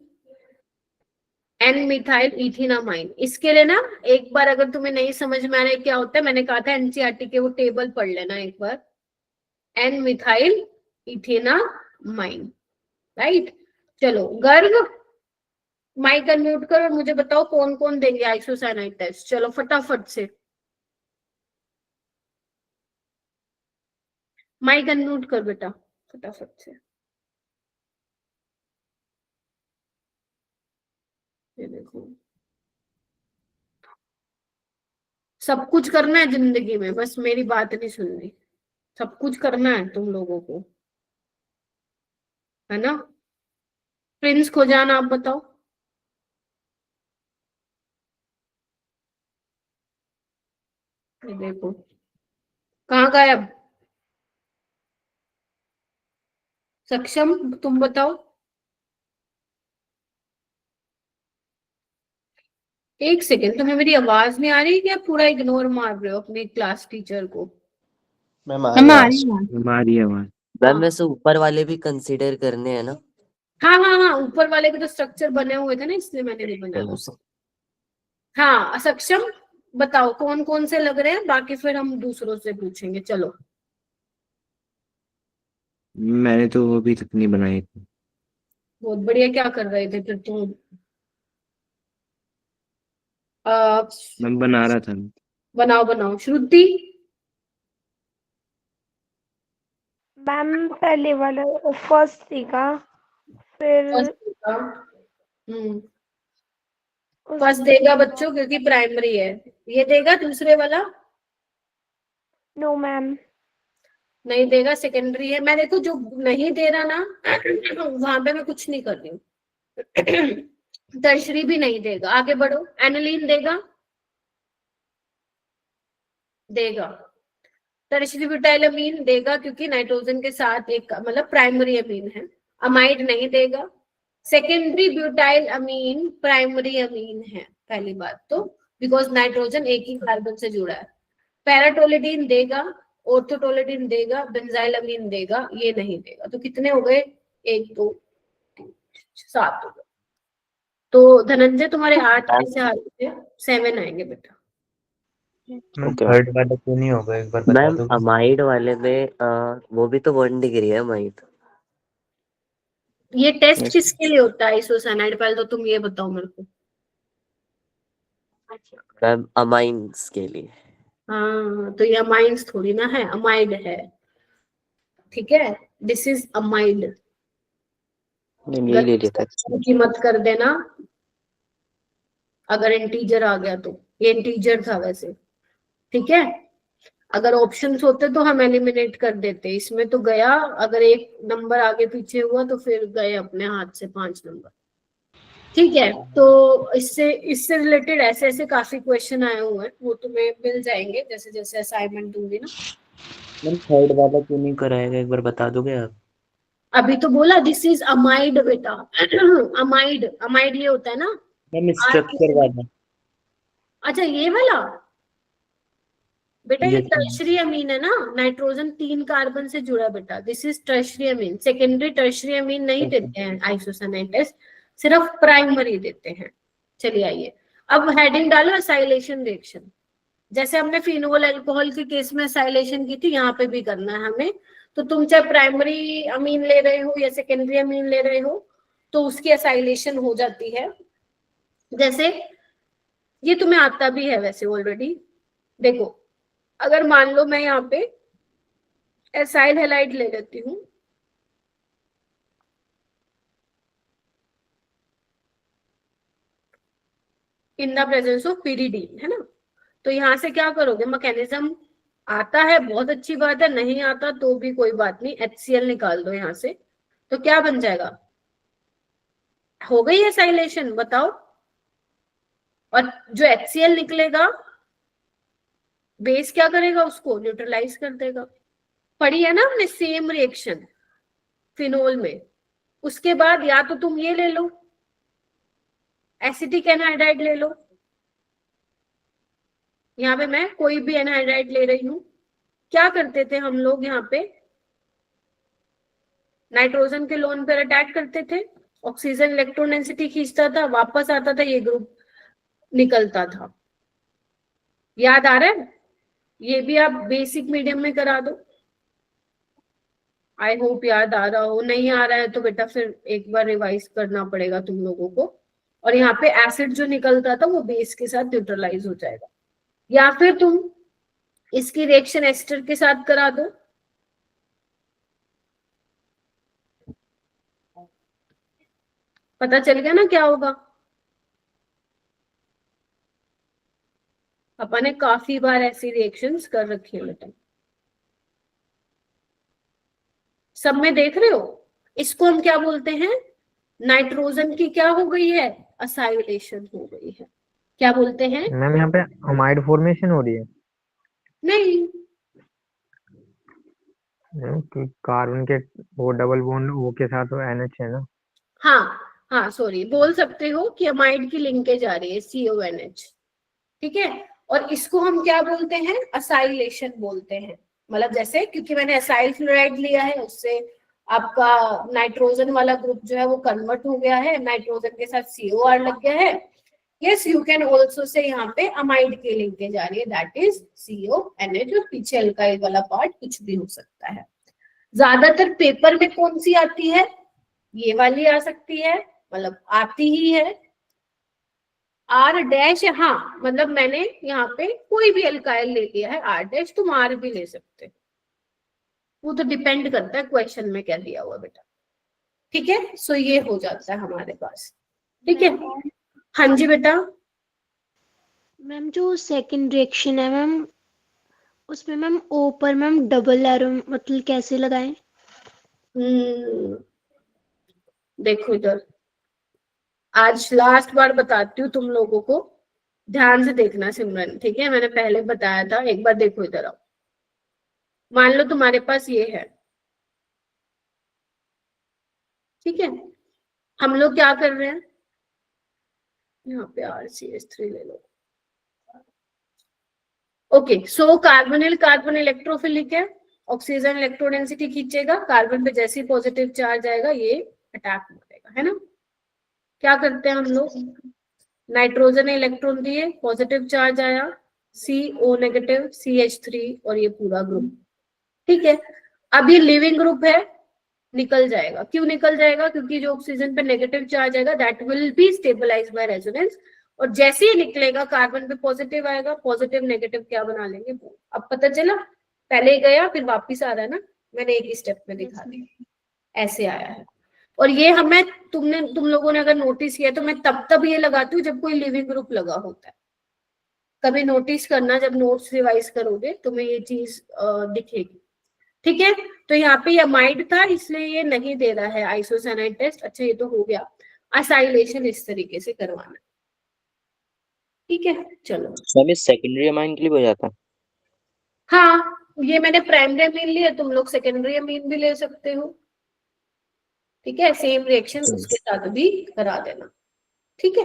एन मिथाइल इथिनामाइन। इसके लिए ना एक बार अगर तुम्हें नहीं समझ में आ रहा है क्या होता है, मैंने कहा था एनसीईआरटी के वो टेबल पढ़ लेना एक बार। N methyl ethanamine, right. चलो गर्ग, माइक अनम्यूट करो और मुझे बताओ कौन कौन देंगे आइसोसाइनाइड टेस्ट। चलो फटाफट से माइक अनम्यूट कर बेटा, फटाफट से। ये देखो, सब कुछ करना है जिंदगी में, बस मेरी बात नहीं सुननी। सब कुछ करना है तुम लोगों को, है ना? प्रिंस को जाना, आप बताओ। ये देखो कहाँ गायब? सक्षम तुम बताओ। एक सेकेंड, तुम्हें मेरी आवाज नहीं आ रही क्या? पूरा इग्नोर मार रहे हो अपने क्लास टीचर को। मैम आ रही है। हमारी आवाज। मैम वैसे ऊपर वाले भी कंसीडर करने हैं ना? हाँ हाँ हाँ, ऊपर वाले के तो स्ट्रक्चर बने हुए थे ना, इसलिए मैंने नहीं बनाया उसे। हाँ सक्षम बताओ कौन कौन से लग रहे हैं, बाकी फिर हम दूसरों से पूछेंगे। चलो मैंने तो वो भी तक नहीं बनाई थी। बहुत बढ़िया, क्या कर रहे थे फिर तुम? मैं बना रहा था। बनाओ बनाओ। श्रुति, मैम पहले वाला फर्स्ट देगा, फिर फर्स्ट देगा बच्चों क्योंकि प्राइमरी है। ये देगा दूसरे वाला? No ma'am. नहीं देगा, सेकेंडरी है। मैं देखो जो नहीं दे रहा ना वहां पे मैं कुछ नहीं कर रही हूँ। टर्शरी भी नहीं देगा। आगे बढ़ो। एनिलीन देगा? देगा। टर्शरी ब्यूटाइल अमीन देगा क्योंकि नाइट्रोजन के साथ एक मतलब प्राइमरी अमीन है। अमाइड नहीं देगा। सेकेंडरी ब्यूटाइल अमीन प्राइमरी अमीन है, पहली बात तो, बिकॉज नाइट्रोजन एक ही कार्बन से जुड़ा है। पैराटोलिडीन देगा, ऑर्थोटोलिडीन देगा, बेंजाइल अमीन देगा, ये नहीं देगा। तो कितने हो गए? 1 2 3 7 हो गए। तो धनंजय तुम्हारे 8 में से आ रहे थे, 7 आएंगे बेटा। थर्ड वाला क्यों नहीं होगा, एक बार बता मैम दो। अमाइड वाले में वो भी तो 1 डिग्री है अमाइड। ये टेस्ट किसके लिए होता है आइसोसाइनाइड? पहले तो तुम ये बताओ मेरे को। मैम अमाइंस के लिए। हाँ तो ये अमाइंस थोड़ी ना है, अमाइड है, ठीक है। This is amide. यही ले लिया था। की मत कर देना अगर इंटीजर आ गया तो। ये इंटीजर था वैसे, ठीक है। अगर ऑप्शंस होते तो हम एलिमिनेट कर देते, इसमें तो गया। अगर एक नंबर आगे पीछे हुआ तो फिर गए अपने हाथ से 5 नंबर, ठीक है। तो इससे रिलेटेड ऐसे ऐसे काफी क्वेश्चन आए हुए हैं, वो तुम्हें मिल जाएंगे जैसे जैसे असाइनमेंट दूंगी ना। मैम थर्ड वाला क्यों नहीं कराएगा, एक बार बता दोगे आप? अभी तो बोला दिस इज अमाइड बेटा। अमाइड, अमाइड ये होता है ना। मैम स्ट्रक्चर वाला। अच्छा ये वाला, बेटा ये ये टर्शरी अमीन है ना, नाइट्रोजन 3 कार्बन से जुड़ा है बेटा, this is tertiary Amin. Secondary tertiary अमीन नहीं देते हैं आइसोसाइनाइड टेस्ट, सिर्फ प्राइमरी देते हैं। चलिए आइए, अब हेडिंग डालो एसाइलेशन रिएक्शन। जैसे हमने फिनोल अल्कोहल के केस में एसाइलेशन की थी, यहाँ पे भी करना है हमें। तो तुम चाहे प्राइमरी अमीन ले रहे हो या सेकेंडरी अमीन ले रहे हो, तो उसकी एसाइलेशन हो जाती है। जैसे ये तुम्हें आता भी है वैसे ऑलरेडी। देखो, अगर मान लो मैं यहाँ पे एसाइल हैलाइड ले लेती हूँ, in the presence of pyridine, है ना, तो यहाँ से क्या करोगे, मैकेनिज्म आता है बहुत अच्छी बात है, नहीं आता तो भी कोई बात नहीं, HCl निकाल दो यहाँ से, तो क्या बन जाएगा, हो गई एसाइलेशन, बताओ। और जो HCl निकलेगा, बेस क्या करेगा, उसको न्यूट्रलाइज कर देगा। पढ़ी है ना हमने सेम रिएक्शन फिनोल में। उसके बाद या तो तुम ये ले लो, एसिटिक एनहाइड्राइड ले लो, यहाँ पे मैं कोई भी एनहाइड्राइड ले रही हूं। क्या करते थे हम लोग, यहाँ पे नाइट्रोजन के लोन पर अटैक करते थे, ऑक्सीजन इलेक्ट्रॉन डेंसिटी खींचता था, वापस आता था, ये ग्रुप निकलता था। याद आ रहा है? ये भी आप बेसिक मीडियम में करा दो। आई होप याद आ रहा हो, नहीं आ रहा है तो बेटा फिर एक बार रिवाइज करना पड़ेगा तुम लोगों को। और यहाँ पे एसिड जो निकलता था वो बेस के साथ न्यूट्रलाइज हो जाएगा। या फिर तुम इसकी रिएक्शन एस्टर के साथ करा दो, पता चल गया ना क्या होगा। अपन ने काफी बार ऐसी रिएक्शंस कर रखी है बेटा, सब में देख रहे हो। इसको हम क्या बोलते हैं, नाइट्रोजन की क्या हो गई है, असाइलेशन हो गई है। क्या बोलते हैं मैम? यहाँ पे अमाइड फॉर्मेशन हो रही है नहीं, कि कार्बन के वो डबल बॉन्ड वो के साथ वो NH है ना। हाँ सॉरी, बोल सकते हो कि अमाइड की लिंकेज आ रही है CONH, ठीक है। और इसको हम क्या बोलते हैं, असाइलेशन बोलते हैं। मतलब जैसे, क्योंकि मैंने असाइल फ्लोराइड लिया है, उससे आपका नाइट्रोजन वाला ग्रुप जो है वो कन्वर्ट हो गया है, नाइट्रोजन के साथ COR लग गया है। Yes, you can also say यहाँ पे अमाइड की लिंकेज आ रही है, दैट इज CONH, और पीछे अल्काइल वाला पार्ट कुछ भी हो सकता है। ज्यादातर पेपर में कौन सी आती है, ये वाली आ सकती है, मतलब आती ही है R-, हाँ, मतलब मैंने यहाँ पे कोई भी अल्काइल ले लिया है R-, तुम R भी ले सकते, वो तो डिपेंड करता है क्वेश्चन में क्या दिया हुआ बेटा, ठीक है। सो ये हो जाता है हमारे पास, ठीक है। हाँ जी बेटा। मैम जो सेकंड रिएक्शन है मैम, उसमें मैम O पर मैम डबल एरो मतलब कैसे लगाएं? देखो इधर, आज लास्ट बार बताती हूँ तुम लोगों को, ध्यान से देखना सिमरन, ठीक है, मैंने पहले बताया था, एक बार देखो इधर आओ। मान लो तुम्हारे पास ये है, ठीक है, हम लोग क्या कर रहे हैं, यहाँ पे RCH3 ले लो। ओके, सो कार्बोनिल कार्बन इलेक्ट्रोफिलिक है, ऑक्सीजन इलेक्ट्रोडेंसिटी खींचेगा, कार्बन पे जैसे ही पॉजिटिव चार्ज आएगा ये अटैक मारेगा, है ना। क्या करते हैं हम लोग, नाइट्रोजन ने इलेक्ट्रॉन दिए, पॉजिटिव चार्ज आया, CO-, CH3 और ये पूरा ग्रुप, ठीक है। अब ये लिविंग ग्रुप है, निकल जाएगा। क्यों निकल जाएगा, क्योंकि जो ऑक्सीजन पे नेगेटिव चार्ज आएगा that will be stabilize by resonance, और जैसे ही निकलेगा कार्बन पे पॉजिटिव आएगा, पॉजिटिव नेगेटिव क्या बना लेंगे। अब पता चला, पहले गया फिर वापिस आ रहा है ना, मैंने एक ही स्टेप में दिखा दिया, ऐसे आया है। और ये हमें तुम लोगों ने अगर नोटिस किया तो मैं तब ये लगाती हूँ जब कोई लिविंग ग्रुप लगा होता है। कभी नोटिस करना, जब नोट्स रिवाइज करोगे तुम्हें ये चीज दिखेगी, ठीक है। तो यहाँ पे अमाइड था इसलिए ये नहीं दे रहा है आइसोसाइनाइड टेस्ट। अच्छा ये तो हो गया, असाइलेशन इस तरीके से करवाना, ठीक है। चलो मैम ये सेकेंडरी अमाइन के लिए हो जाता है। हाँ, ये मैंने प्राइमरी अमीन लिया, तुम लोग सेकेंडरी अमीन भी ले सकते हो, ठीक है। सेम रिएक्शन उसके साथ भी करा देना, ठीक है।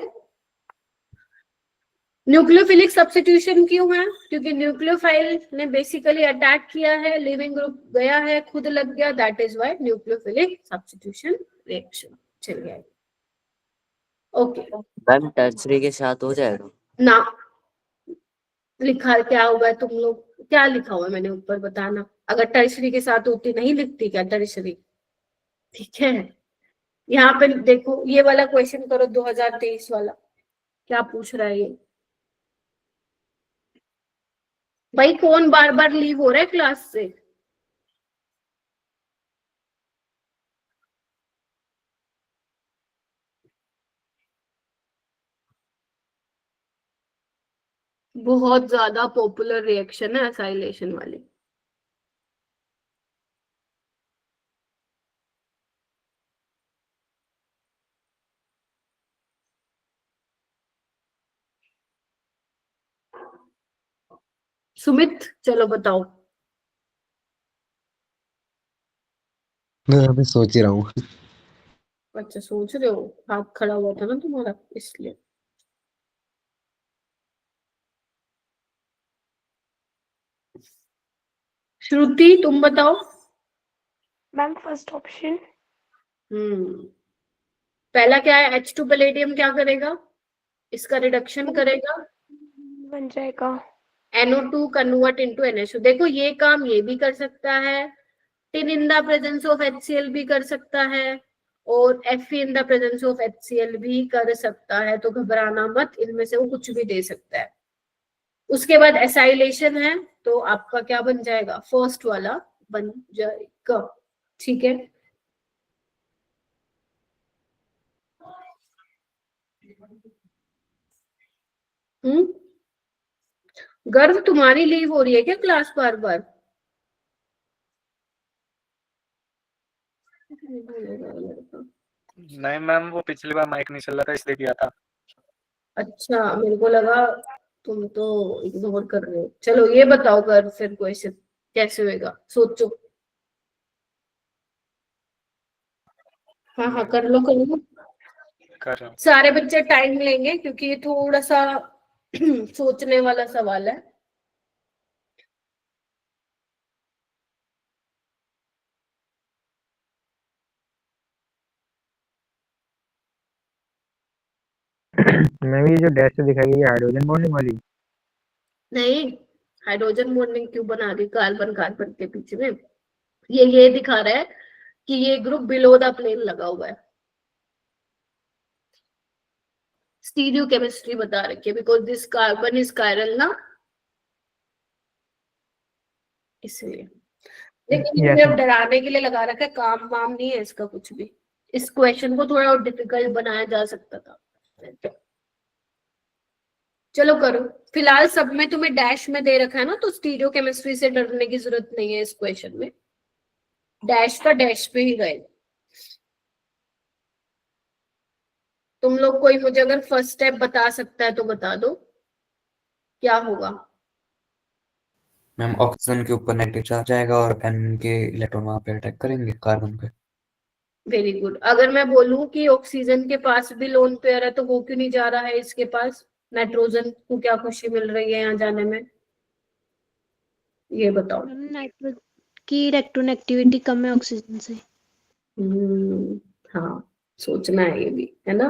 न्यूक्लियोफिलिक सब्स्टिट्यूशन क्यों है? क्योंकि न्यूक्लियोफाइल ने बेसिकली अटैक किया है, लिविंग ग्रुप गया है, खुद लग गया, that is why nucleophilic substitution reaction. चलिए ओके मैम टर्सरी के साथ हो जाएगा? ना, लिखा क्या हुआ है तुम लोग, क्या लिखा हुआ है मैंने ऊपर बताना। अगर टर्शरी के साथ होती नहीं लिखती क्या टर्शरी, ठीक है। यहाँ पे देखो ये वाला क्वेश्चन करो 2023 वाला, क्या पूछ रहा है ये। भाई कौन बार बार लीव हो रहा है क्लास से? बहुत ज्यादा पॉपुलर रिएक्शन है एसाइलेशन वाली। सुमित चलो बताओ। मैं अभी सोच ही रहा हूँ। अच्छा सोच रहे हो, हाथ खड़ा हुआ था ना तुम्हारा इसलिए। श्रुति तुम बताओ। Ma'am first option. पहला क्या है, H2 पैलेडियम क्या करेगा, इसका रिडक्शन करेगा, बन जाएगा NO2 कन्वर्ट इनटू NH2। देखो ये काम ये भी कर सकता है, tin in the presence of HCl भी कर सकता है, और Fe in the presence of HCl भी कर सकता है। तो घबराना मत, इनमें से वो कुछ भी दे सकता है। उसके बाद एसाइलेशन है, तो आपका क्या बन जाएगा, फर्स्ट वाला बन जाएगा। ठीक है, गर्व तुम्हारी लीव हो रही है क्या क्लास बार बार? नहीं मैम, वो पिछली बार माइक नहीं चल रहा था इसलिए किया था। अच्छा मेरे को लगा तुम तो इग्नोर कर रहे हो। चलो ये बताओ गर्व, फिर क्वेश्चन कैसे होएगा सोचो। हाँ हाँ कर लो कर लो, कर रहा हूँ। सारे बच्चे टाइम लेंगे क्योंकि ये थोड़ा सा सोचने वाला सवाल है। मैं भी जो डैश दिखाई गई हाइड्रोजन बॉन्डिंग वाली। नहीं, हाइड्रोजन बॉन्डिंग क्यों बना दी कार्बन कार्बन के पीछे में, ये दिखा रहा है कि ये ग्रुप बिलो द प्लेन लगा हुआ है। स्टीरियो केमिस्ट्री बता रखी है, because this carbon is chiral ना, इसलिए। लेकिन ये अब डराने के लिए लगा रखा है, काम वाम नहीं है इसका कुछ भी। इस क्वेश्चन को थोड़ा और डिफिकल्ट बनाया जा सकता था। चलो करो, फिलहाल सब में तुम्हें डैश में दे रखा है ना, तो स्टीरियो केमिस्ट्री से डरने की जरूरत नहीं है इस क्वेश्चन में, डैश का डैश पे ही गए। तुम लोग कोई मुझे अगर फर्स्ट स्टेप बता सकता है तो बता दो, क्या होगा? मैम ऑक्सीजन के ऊपर नेगेटिव चार्ज आएगा और N के इलेक्ट्रॉन वहां पे अटैक करेंगे कार्बन पे। Very good. अगर मैं बोलूं कि ऑक्सीजन के पास भी लोन पेयर है तो वो क्यों नहीं जा रहा है इसके पास, नाइट्रोजन को क्या खुशी मिल रही है यहाँ जाने में, ये बताओ। नाइट्रोजन की इलेक्ट्रोनेगेटिविटी कम है ऑक्सीजन से। हाँ सोचना है ये भी, है ना।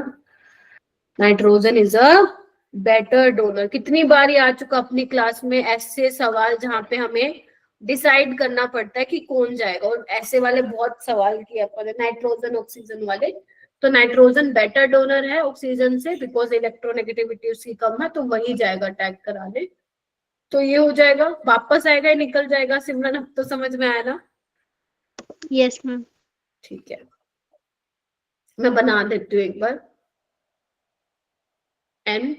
Nitrogen is a better donor. कितनी बार ये आ चुका अपनी क्लास में ऐसे सवाल जहां पे हमें डिसाइड करना पड़ता है कि कौन जाएगा, और ऐसे वाले बहुत सवाल किए अपन नाइट्रोजन ऑक्सीजन वाले। तो नाइट्रोजन बेटर डोनर है ऑक्सीजन से, बिकॉज इलेक्ट्रोनेगेटिविटी उसकी कम है, तो वही जाएगा अटैक कराने। तो ये हो जाएगा, वापस आएगा या निकल जाएगा सिमरन, अब तो समझ में आया ना? Yes ma'am. ठीक है, मैं बना देती हूँ एक बार। N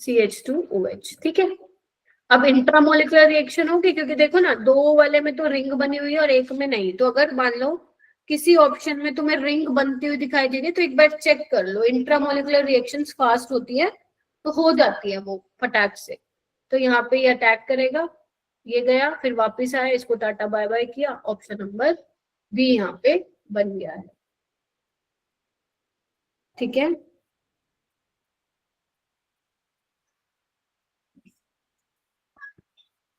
CH2OH, ठीक है। अब इंट्रामोलिकुलर रिएक्शन होगी, क्योंकि देखो ना दो वाले में तो रिंग बनी हुई है और एक में नहीं। तो अगर मान लो किसी ऑप्शन में तुम्हें रिंग बनती हुई दिखाई दे रही है तो एक बार चेक कर लो, इंट्रामोलिकुलर रिएक्शंस फास्ट होती है तो हो जाती है वो फटाक से। तो यहाँ पे ये अटैक करेगा, ये गया, फिर वापिस आया, इसको टाटा बाय बाय किया, ऑप्शन नंबर बी यहाँ पे बन गया है। ठीक है,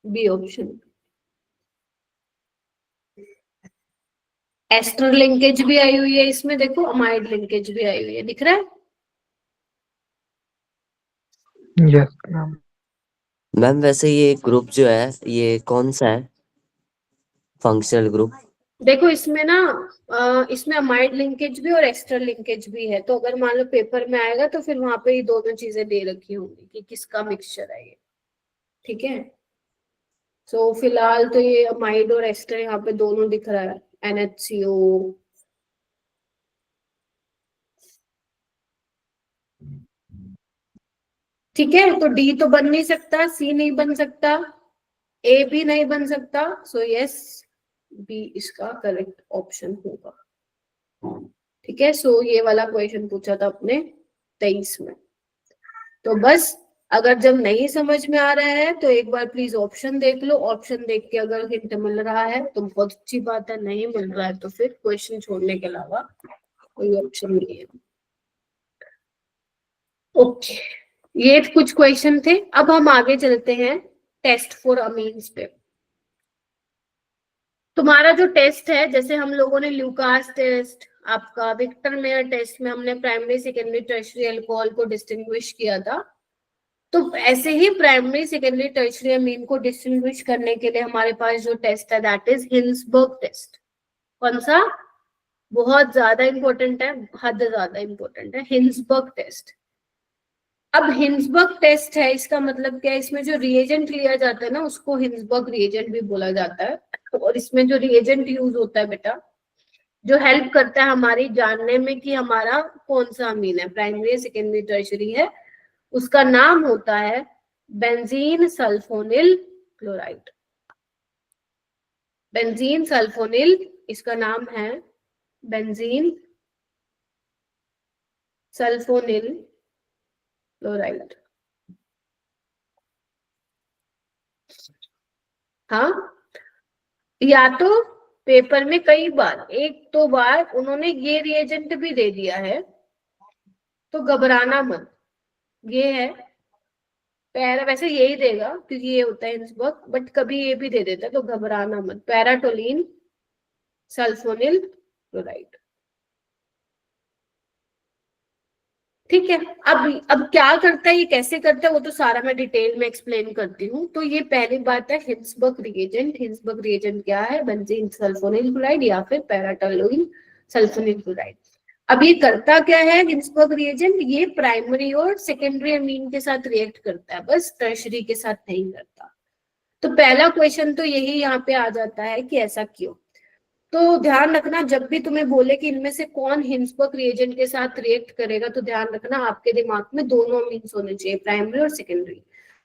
बी ऑप्शन। एस्टर लिंकेज भी आई हुई है इसमें, देखो अमाइड लिंकेज भी आई हुई है, दिख रहा है? Yes ma'am. मैम वैसे ये ग्रुप जो है ये कौन सा है फंक्शनल ग्रुप? देखो इसमें ना इसमें अमाइड लिंकेज भी और एस्टर लिंकेज भी है, तो अगर मान लो पेपर में आएगा तो फिर वहां पे ये दोनों चीजें दे रखी होंगी कि किसका मिक्सचर है ये। ठीक है, सो फिलहाल तो ये अमाइड और एस्टर यहाँ पे दोनों दिख रहा है, NHCO। ठीक है, तो डी तो बन नहीं सकता, सी नहीं बन सकता, ए भी नहीं बन सकता, सो यस बी इसका करेक्ट ऑप्शन होगा। ठीक है, सो ये वाला क्वेश्चन पूछा था अपने 23 में। तो बस अगर जब नहीं समझ में आ रहा है तो एक बार प्लीज ऑप्शन देख लो, ऑप्शन देख के अगर हिंट मिल रहा है तो बहुत अच्छी बात है, नहीं मिल रहा है तो फिर क्वेश्चन छोड़ने के अलावा कोई ऑप्शन नहीं है। ओके, ये कुछ क्वेश्चन थे। अब हम आगे चलते हैं टेस्ट फॉर अमीन्स पे। तुम्हारा जो टेस्ट है, जैसे हम लोगों ने ल्यूकास टेस्ट, आपका विक्टर मेयर टेस्ट में हमने प्राइमरी सेकेंडरी टर्शियरी अल्कोहल को डिस्टिंग्विश किया था, तो ऐसे ही प्राइमरी सेकेंडरी टर्शियरी अमीन को डिस्टिंग्विश करने के लिए हमारे पास जो टेस्ट है दैट इज हिंसबर्ग टेस्ट। कौन सा? बहुत ज्यादा इंपॉर्टेंट है, हद ज्यादा इंपॉर्टेंट है, हिंसबर्ग टेस्ट। अब हिंसबर्ग टेस्ट है, इसका मतलब क्या है? इसमें जो रिएजेंट लिया जाता है ना उसको हिंसबर्ग रिएजेंट भी बोला जाता है, और इसमें जो रिएजेंट यूज होता है बेटा, जो हेल्प करता है हमारी जानने में कि हमारा कौन सा अमीन है, प्राइमरी सेकेंडरी टर्शियरी है, उसका नाम होता है benzene sulphonyl chloride. Benzene sulphonyl, इसका नाम है बेंजीन सल्फोनिल क्लोराइड। हाँ, या तो पेपर में कई बार, एक दो बार उन्होंने ये रिएजेंट भी दे दिया है, तो घबराना मत, ये है पैरा, वैसे यही देगा क्योंकि ये होता है हिंसबर्ग, बट कभी ये भी दे देता है, तो घबराना मत, पैराटोलिन सल्फोनिल क्लोराइड। ठीक है, अब क्या करता है, ये कैसे करता है, वो तो सारा मैं डिटेल में एक्सप्लेन करती हूँ। तो ये पहली बात है हिंसबर्ग रिएजेंट। हिंसबर्ग रिएजेंट क्या है? बेंजीन सल्फोनिल क्लोराइड या फिर पैराटोलिन सल्फोनिल क्लोराइड। अब ये करता क्या है हिंसबर्ग रिएजेंट? ये प्राइमरी और सेकेंडरी अमीन के साथ रिएक्ट करता है, बस टर्शियरी के साथ नहीं करता। तो पहला क्वेश्चन तो यही यहाँ पे आ जाता है कि ऐसा क्यों। तो ध्यान रखना, जब भी तुम्हें बोले कि इनमें से कौन हिंसबर्ग रिएजेंट के साथ रिएक्ट करेगा, तो ध्यान रखना आपके दिमाग में दोनों अमीन्स होने चाहिए, प्राइमरी और सेकेंडरी।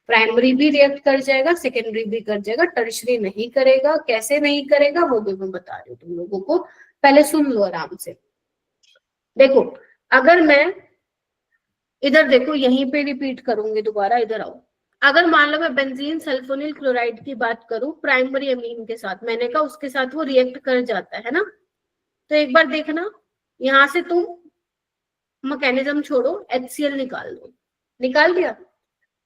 प्राइमरी भी रिएक्ट कर जाएगा, सेकेंडरी भी कर जाएगा, टर्शियरी नहीं करेगा। कैसे नहीं करेगा वो भी मैं बता रही हूँ तुम लोगों को, पहले सुन लो आराम से। देखो, अगर मैं इधर देखो, यहीं पे रिपीट करूंगी दोबारा, इधर आओ। अगर मान लो मैं बेंजीन सल्फोनिल क्लोराइड की बात करूं प्राइमरी अमीन के साथ, मैंने कहा उसके साथ वो रिएक्ट कर जाता है ना, तो एक बार देखना, यहां से तुम मैकेनिज्म छोड़ो, HCl निकाल दो। निकाल दिया?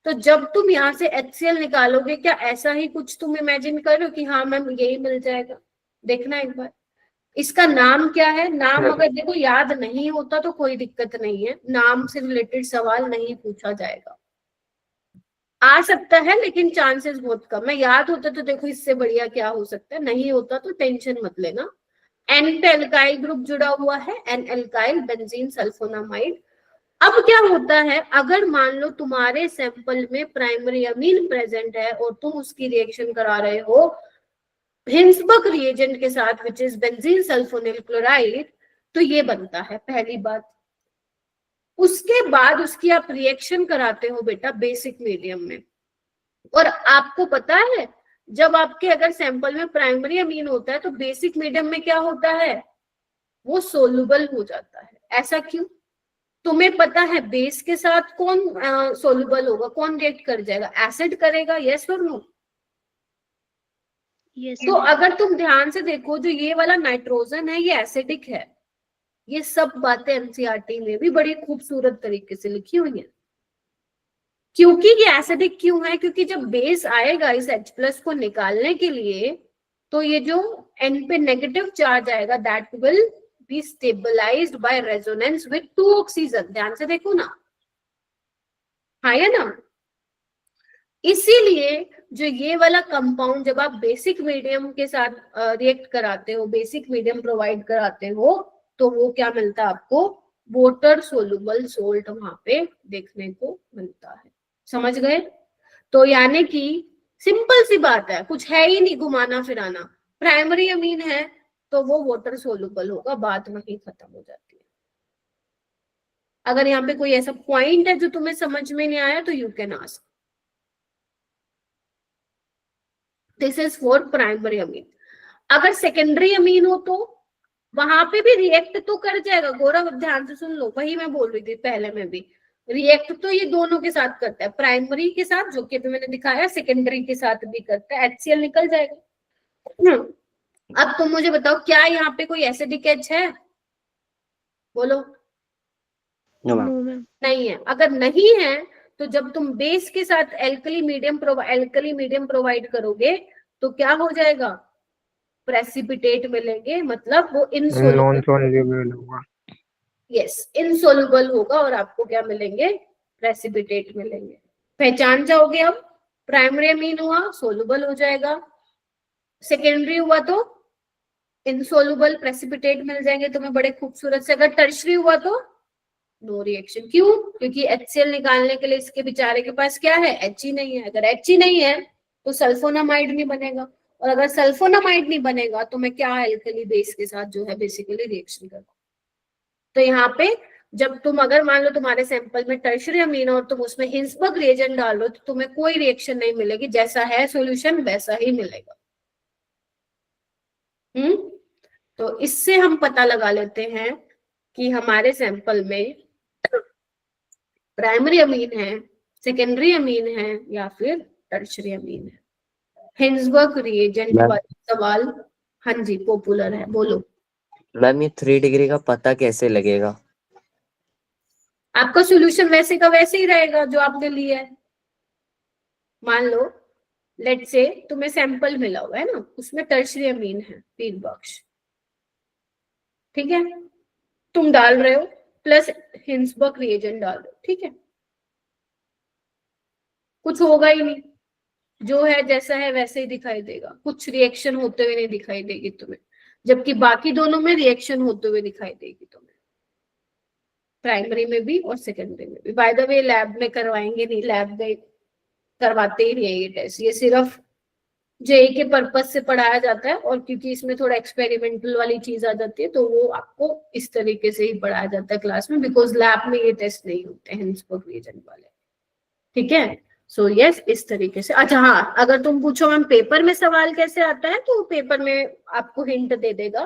तो जब तुम यहाँ से HCl निकालोगे, क्या ऐसा ही कुछ तुम इमेजिन करो कि हाँ मैम यही मिल जाएगा? देखना एक बार, इसका नाम क्या है? नाम अगर देखो याद नहीं होता तो कोई दिक्कत नहीं है, नाम से रिलेटेड सवाल नहीं पूछा जाएगा। आ सकता है लेकिन चांसेस बहुत कम है। याद होता तो देखो इससे बढ़िया क्या हो सकता है, नहीं होता तो टेंशन मत लेना। एन पे एल्काइल ग्रुप जुड़ा हुआ है, एन एल्काइल बेंजीन सल्फोनामाइड। अब क्या होता है, अगर मान लो तुम्हारे सैंपल में प्राइमरी अमीन प्रेजेंट है और तुम उसकी रिएक्शन करा रहे हो हिंसबर्ग रिएजेंट के साथ which is benzene sulphonyl chloride, तो ये बनता है पहली बात। उसके बाद उसकी आप रिएक्शन कराते हो बेटा बेसिक मीडियम में, और आपको पता है जब आपके अगर सैंपल में प्राइमरी अमीन होता है तो बेसिक मीडियम में क्या होता है, वो सोलुबल हो जाता है। ऐसा क्यों? तुम्हें पता है बेस के साथ कौन सोलुबल होगा, कौन रिएक्ट कर जाएगा? एसिड करेगा, यस और नो? यस तो अगर तुम ध्यान से देखो, जो ये वाला नाइट्रोजन है ये एसिडिक है, ये सब बातें एनसीईआरटी में भी बड़ी खूबसूरत तरीके से लिखी हुई है। क्योंकि ये एसिडिक क्यों है? क्योंकि जब बेस आएगा इस H+ को निकालने के लिए, तो ये जो N पे नेगेटिव चार्ज आएगा that will be stabilized by resonance with 2 oxygen. ध्यान से देखो ना, हाँ या ना? इसीलिए जो ये वाला कंपाउंड जब आप बेसिक मीडियम के साथ रिएक्ट कराते हो, बेसिक मीडियम प्रोवाइड कराते हो, तो वो क्या मिलता है आपको? वाटर सोलुबल सोल्ट वहां पे देखने को मिलता है। समझ गए? तो यानी कि सिंपल सी बात है, कुछ है ही नहीं घुमाना फिराना। प्राइमरी अमीन है तो वो वाटर सोलुबल होगा, बात वहीं खत्म हो जाती है। अगर यहाँ पे कोई ऐसा पॉइंट है जो तुम्हें समझ में नहीं आया तो you can ask. This is for primary amine. अगर सेकेंडरी अमीन हो तो वहां पे भी रिएक्ट तो कर जाएगा। गौरव ध्यान से सुन लो, वही मैं बोल रही थी पहले में भी, रिएक्ट तो ये दोनों के साथ करता है, प्राइमरी के साथ जो कि अभी मैंने दिखाया, सेकेंडरी के साथ भी करता है। HCl निकल जाएगा। अब तुम मुझे बताओ, क्या यहाँ पे कोई एसिडिक H है? बोलो। No ma'am. नहीं है। अगर नहीं है तो जब तुम बेस के साथ एल्कली मीडियम प्रोवाइड करोगे तो क्या हो जाएगा? प्रेसिपिटेट मिलेंगे, मतलब वो नॉन इनसोल्युबल। सोल्यूबल होगा। यस, इनसोल्युबल होगा और आपको क्या मिलेंगे? प्रेसिपिटेट मिलेंगे। पहचान जाओगे अब। प्राइमरी अमीन हुआ सोल्युबल हो जाएगा, सेकेंडरी हुआ तो इनसोल्युबल प्रेसिपिटेट मिल जाएंगे तुम्हें बड़े खूबसूरत से। अगर टर्शरी हुआ तो नो रिएक्शन। क्यों? क्योंकि HCl निकालने के लिए इसके बेचारे के पास क्या है? H ही नहीं है। अगर H ही नहीं है तो सल्फोनामाइड नहीं बनेगा, और अगर सल्फोनामाइड नहीं बनेगा तो मैं क्या एल्कली बेस के साथ जो है बेसिकली रिएक्शन करूँ। तो यहाँ पे जब तुम, अगर मान लो तुम्हारे सैंपल में टर्शरी अमीन और तुम उसमें हिंसबर्ग रिएजेंट डाल दो तो तुम्हें कोई रिएक्शन नहीं मिलेगी, जैसा है सॉल्यूशन वैसा ही मिलेगा। तो इससे हम पता लगा लेते हैं कि हमारे सैंपल में प्राइमरी अमीन है, सेकेंडरी अमीन है या फिर टर्शरी अमीन है। हिंसबर्ग रिएजेंट मैम वाला सवाल, हाँ जी, पॉपुलर है। बोलो। मैम ये 3 डिग्री का पता कैसे लगेगा? आपका सॉल्यूशन वैसे का वैसे ही रहेगा जो आपने लिया है। मान लो लेट से तुम्हें सैंपल मिला हुआ है ना, उसमें टर्शरी अमीन है पीरबॉक्स, ठीक है? तुम डाल रहे हो प्लस हिंसबर्ग रिएजेंट डाल रहे हो, ठीक है? कुछ होगा ही नहीं, जो है जैसा है वैसे ही दिखाई देगा, कुछ रिएक्शन होते हुए नहीं दिखाई देगी तुम्हें, जबकि बाकी दोनों में रिएक्शन होते हुए दिखाई देगी तुम्हें, प्राइमरी में भी और सेकेंडरी में भी। बाय द वे लैब में करवाएंगे नहीं, लैब में करवाते ही नहीं है ये टेस्ट, ये सिर्फ जेई के पर्पज से पढ़ाया जाता है, और क्योंकि इसमें थोड़ा एक्सपेरिमेंटल वाली चीज आ जाती है तो वो आपको इस तरीके से ही पढ़ाया जाता है क्लास में, बिकॉज लैब में ये टेस्ट नहीं होते हैं हिंसबर्ग रिएजेंट वाले, ठीक है? सो यस, इस तरीके से। अच्छा हाँ, अगर तुम पूछो मैम पेपर में सवाल कैसे आता है, तो पेपर में आपको हिंट दे देगा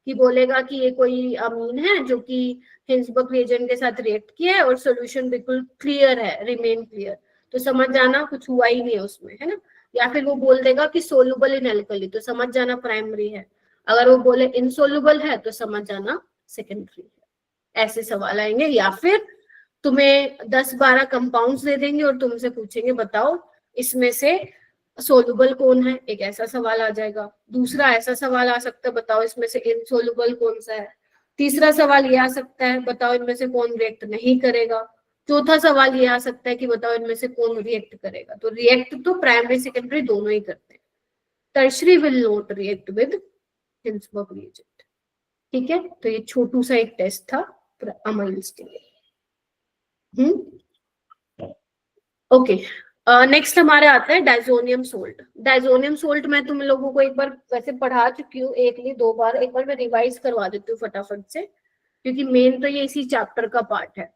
कि बोलेगा कि ये कोई अमीन है जो कि हिंसबर्ग रिएजेंट के साथ रिएक्ट किया है और सॉल्यूशन बिल्कुल क्लियर है, रिमेन क्लियर, तो समझ जाना कुछ हुआ ही नहीं है उसमें, है ना? या फिर वो बोल देगा कि सोल्युबल इन एल्कली, तो समझ जाना प्राइमरी है। अगर वो बोले इनसोल्युबल है तो समझ जाना सेकेंडरी है। ऐसे सवाल आएंगे। या फिर तुम्हें 10-12 कंपाउंड्स दे देंगे और तुमसे पूछेंगे बताओ इसमें से सोल्युबल कौन है, एक ऐसा सवाल आ जाएगा। दूसरा ऐसा सवाल आ सकता है, बताओ इसमें से इनसोल्युबल कौन सा है। तीसरा सवाल ये आ सकता है, बताओ इनमें से कौन रिएक्ट नहीं करेगा। चौथा सवाल ये आ सकता है कि बताओ इनमें से कौन रिएक्ट करेगा। तो रिएक्ट तो प्राइमरी सेकेंडरी दोनों ही करते हैं। Tertiary will not react with Hinsberg reagent, ठीक है? तो ये छोटू सा एक टेस्ट था अमाइंस के लिए। ओके, नेक्स्ट हमारे आता है डाइजोनियम सोल्ट। डाइजोनियम सोल्ट मैं तुम लोगों को एक बार वैसे पढ़ा चुकी हूँ, एक नहीं 2 बार, एक बार मैं रिवाइज करवा देती हूँ फटाफट से, क्योंकि मेन तो ये इसी चैप्टर का पार्ट है।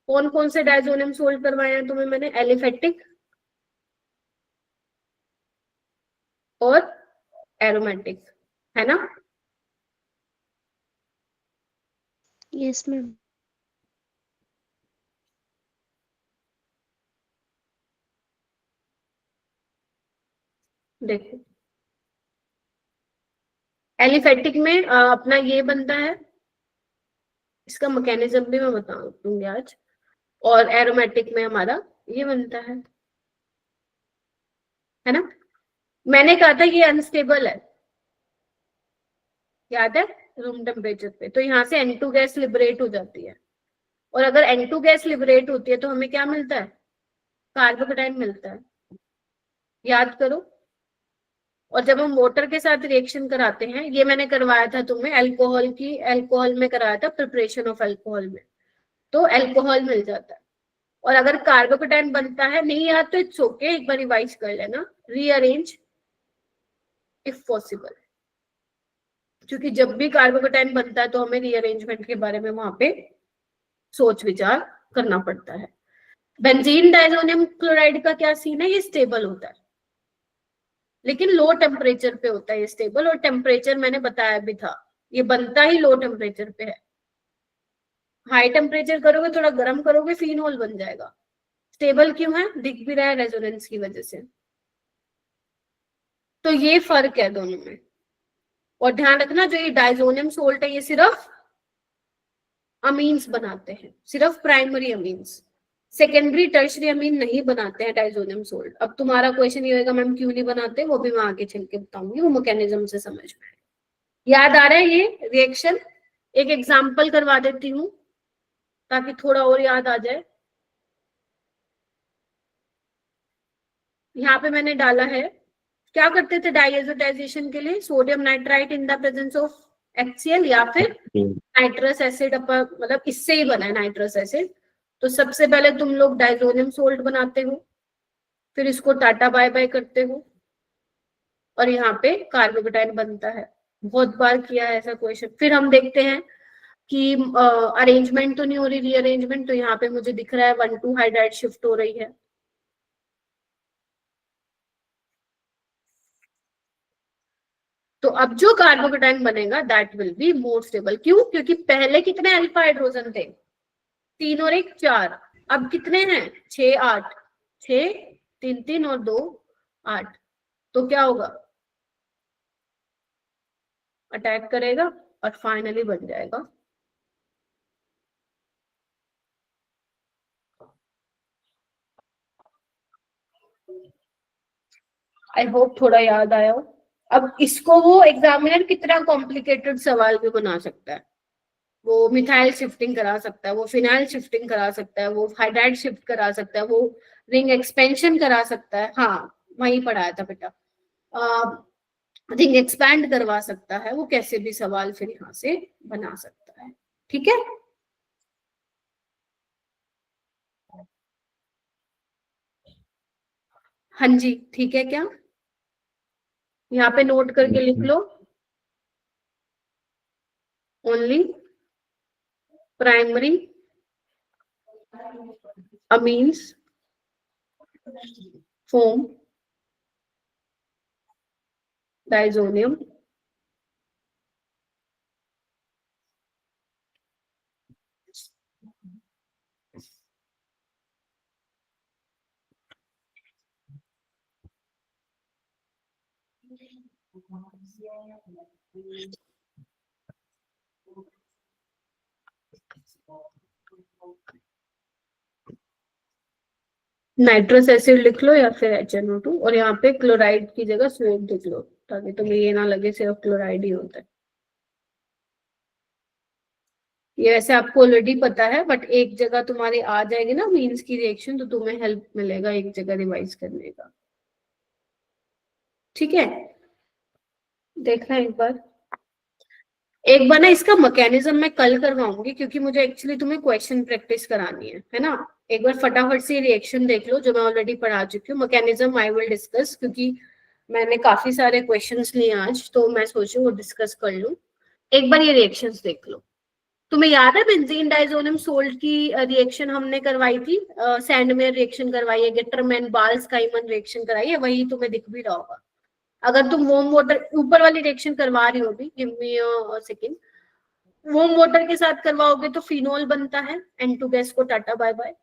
कौन कौन से डाइजोनियम सोल्ट करवाए हैं तुम्हें मैंने? एलिफेटिक और एरोमेटिक, है ना? Yes ma'am. देखो एलिफेटिक में अपना ये बनता है इसका मैकेनिज्म भी मैं बता दूंगी आज। और एरोमेटिक में हमारा ये बनता है ना। मैंने कहा था ये अनस्टेबल है, याद है, रूम टेम्परेचर पे। तो यहाँ से N2 गैस लिबरेट हो जाती है, और अगर N2 गैस लिबरेट होती है तो हमें क्या मिलता है, कार्बोकेटाइन मिलता है, याद करो। और जब हम वाटर के साथ रिएक्शन कराते हैं, ये मैंने करवाया था तुम्हें अल्कोहल में कराया था, प्रिपरेशन ऑफ अल्कोहल में, तो अल्कोहल मिल जाता है। और अगर कार्बोकेटाइन बनता है, नहीं याद तो इट्स ओके, एक बार रिवाइज कर लेना, रीअरेंज इफ पॉसिबल, क्योंकि जब भी कार्बोकेटाइन बनता है तो हमें रीअरेंजमेंट के बारे में वहां पे सोच विचार करना पड़ता है। बेंजीन डाइजोनियम क्लोराइड का क्या सीन है, ये स्टेबल होता है, लेकिन लो टेम्परेचर पे होता है ये स्टेबल, और टेम्परेचर मैंने बताया भी था, ये बनता ही लो टेम्परेचर पे है। हाई टेम्परेचर करोगे, थोड़ा गर्म करोगे, फिनोल बन जाएगा। स्टेबल क्यों है, दिख भी रहा है रेजोनेंस की वजह से। तो ये फर्क है दोनों में। और ध्यान रखना, जो ये डाइजोनियम सोल्ट है, ये सिर्फ अमीन्स बनाते हैं, सिर्फ प्राइमरी अमीन्स, सेकेंडरी टर्शरी अमीन नहीं बनाते हैं डाइजोनियम सोल्ट। अब तुम्हारा क्वेश्चन ये होगा मैम क्यों नहीं बनाते, वो भी मैं आगे चल के बताऊंगी, वो मैकेनिज्म से समझ में आए। याद आ रहा है ये रिएक्शन? एक एग्जांपल करवा देती हूँ ताकि थोड़ा और याद आ जाए। यहाँ पे मैंने डाला है, क्या करते थे डाइएजोटाइजेशन के लिए, sodium nitrite in the presence of HCl या फिर नाइट्रस एसिड, मतलब इससे ही बना है नाइट्रस एसिड। तो सबसे पहले तुम लोग डाइजोनियम सोल्ट बनाते हो, फिर इसको टाटा बाय बाय करते हो, और यहाँ पे कार्बोकेटाइन बनता है। बहुत बार किया है ऐसा क्वेश्चन। फिर हम देखते हैं कि अरेंजमेंट तो नहीं हो रही, रीअरेंजमेंट, तो यहाँ पे मुझे दिख रहा है 1,2 हाइड्राइड शिफ्ट हो रही है। तो अब जो कार्बोकेटाइन बनेगा that will be more stable. क्यों? क्योंकि पहले कितने अल्फा हाइड्रोजन थे, 3 और 1 4, अब कितने हैं 6 8, 6 3 3 और 2 8। तो क्या होगा, अटैक करेगा और फाइनली बन जाएगा। आई होप थोड़ा याद आया हो। अब इसको वो एग्जामिनर कितना कॉम्प्लिकेटेड सवाल भी बना सकता है। वो मिथाइल शिफ्टिंग करा सकता है, वो फिनाइल शिफ्टिंग करा सकता है, वो हाइड्राइड शिफ्ट करा सकता है, वो रिंग एक्सपेंशन करा सकता है। हाँ, वही पढ़ाया था बेटा, रिंग एक्सपैंड करवा सकता है, वो कैसे भी सवाल फिर यहाँ से बना सकता है। ठीक है, हाँ जी, ठीक है। क्या यहाँ पे नोट करके लिख लो, only primary amines form diazonium nitrous acid लिख लो या फिर HNO2, और यहाँ पे क्लोराइड की जगह सोड लिख लो ताकि तुम्हें ये ना लगे सिर्फ क्लोराइड ही होता है। ये वैसे आपको ऑलरेडी पता है, बट एक जगह तुम्हारी आ जाएगी ना मीन्स की रिएक्शन, तो तुम्हें हेल्प मिलेगा एक जगह रिवाइज करने का। ठीक है, देखना एक बार ना इसका मैकेनिज्म मैं कल करवाऊंगी, क्योंकि मुझे एक्चुअली तुम्हें क्वेश्चन प्रैक्टिस करानी है ना। एक बार फटाफट से रिएक्शन देख लो जो मैं ऑलरेडी पढ़ा चुकी हूँ। मैकेनिज्म आई विल डिस्कस, क्योंकि मैंने काफी सारे क्वेश्चंस लिए आज, तो मैं सोचू वो डिस्कस कर लूं। एक बार ये रिएक्शंस देख लो। तुम्हें याद है बेंजीन डाइजोनियम सोल्ट की रिएक्शन हमने करवाई थी, सैंडमेयर रिएक्शन करवाई है, गेटरमैन बाल्स-काइमन रिएक्शन कराई है, वही तुम्हें दिख भी रहा होगा। अगर तुम वार्म वाटर ऊपर वाली रिएक्शन करवा रही हो, भी give me a second, warm water के साथ करवाओगे तो फिनोल बनता है, N2 गैस को टाटा बाय बाय।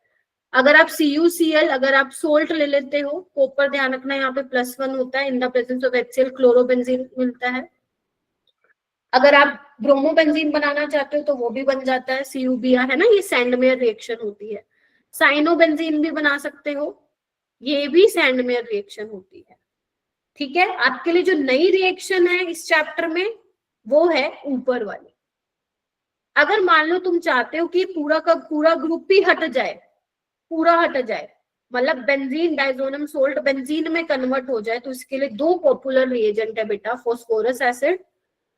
अगर आप CuCl, अगर आप सोल्ट ले लेते हो, कॉपर ध्यान रखना यहाँ पे +1 होता है, in the presence of HCl chlorobenzene मिलता है। अगर आप ब्रोमोबेंजीन बनाना चाहते हो तो वो भी बन जाता है, CuBr है ना, ये सैंडमेयर रिएक्शन होती है। साइनोबेंजीन भी बना सकते हो, ये भी सैंडमेयर रिएक्शन होती है। ठीक है, आपके लिए जो नई रिएक्शन है इस चैप्टर में वो है ऊपर वाली। अगर मान लो तुम चाहते हो कि पूरा का पूरा ग्रुप ही हट जाए, पूरा हट जाए, मतलब बेंजीन डाइजोनियम सोल्ट बेंजीन में कन्वर्ट हो जाए, तो इसके लिए दो पॉपुलर रिएजेंट है बेटा, फॉस्फोरस एसिड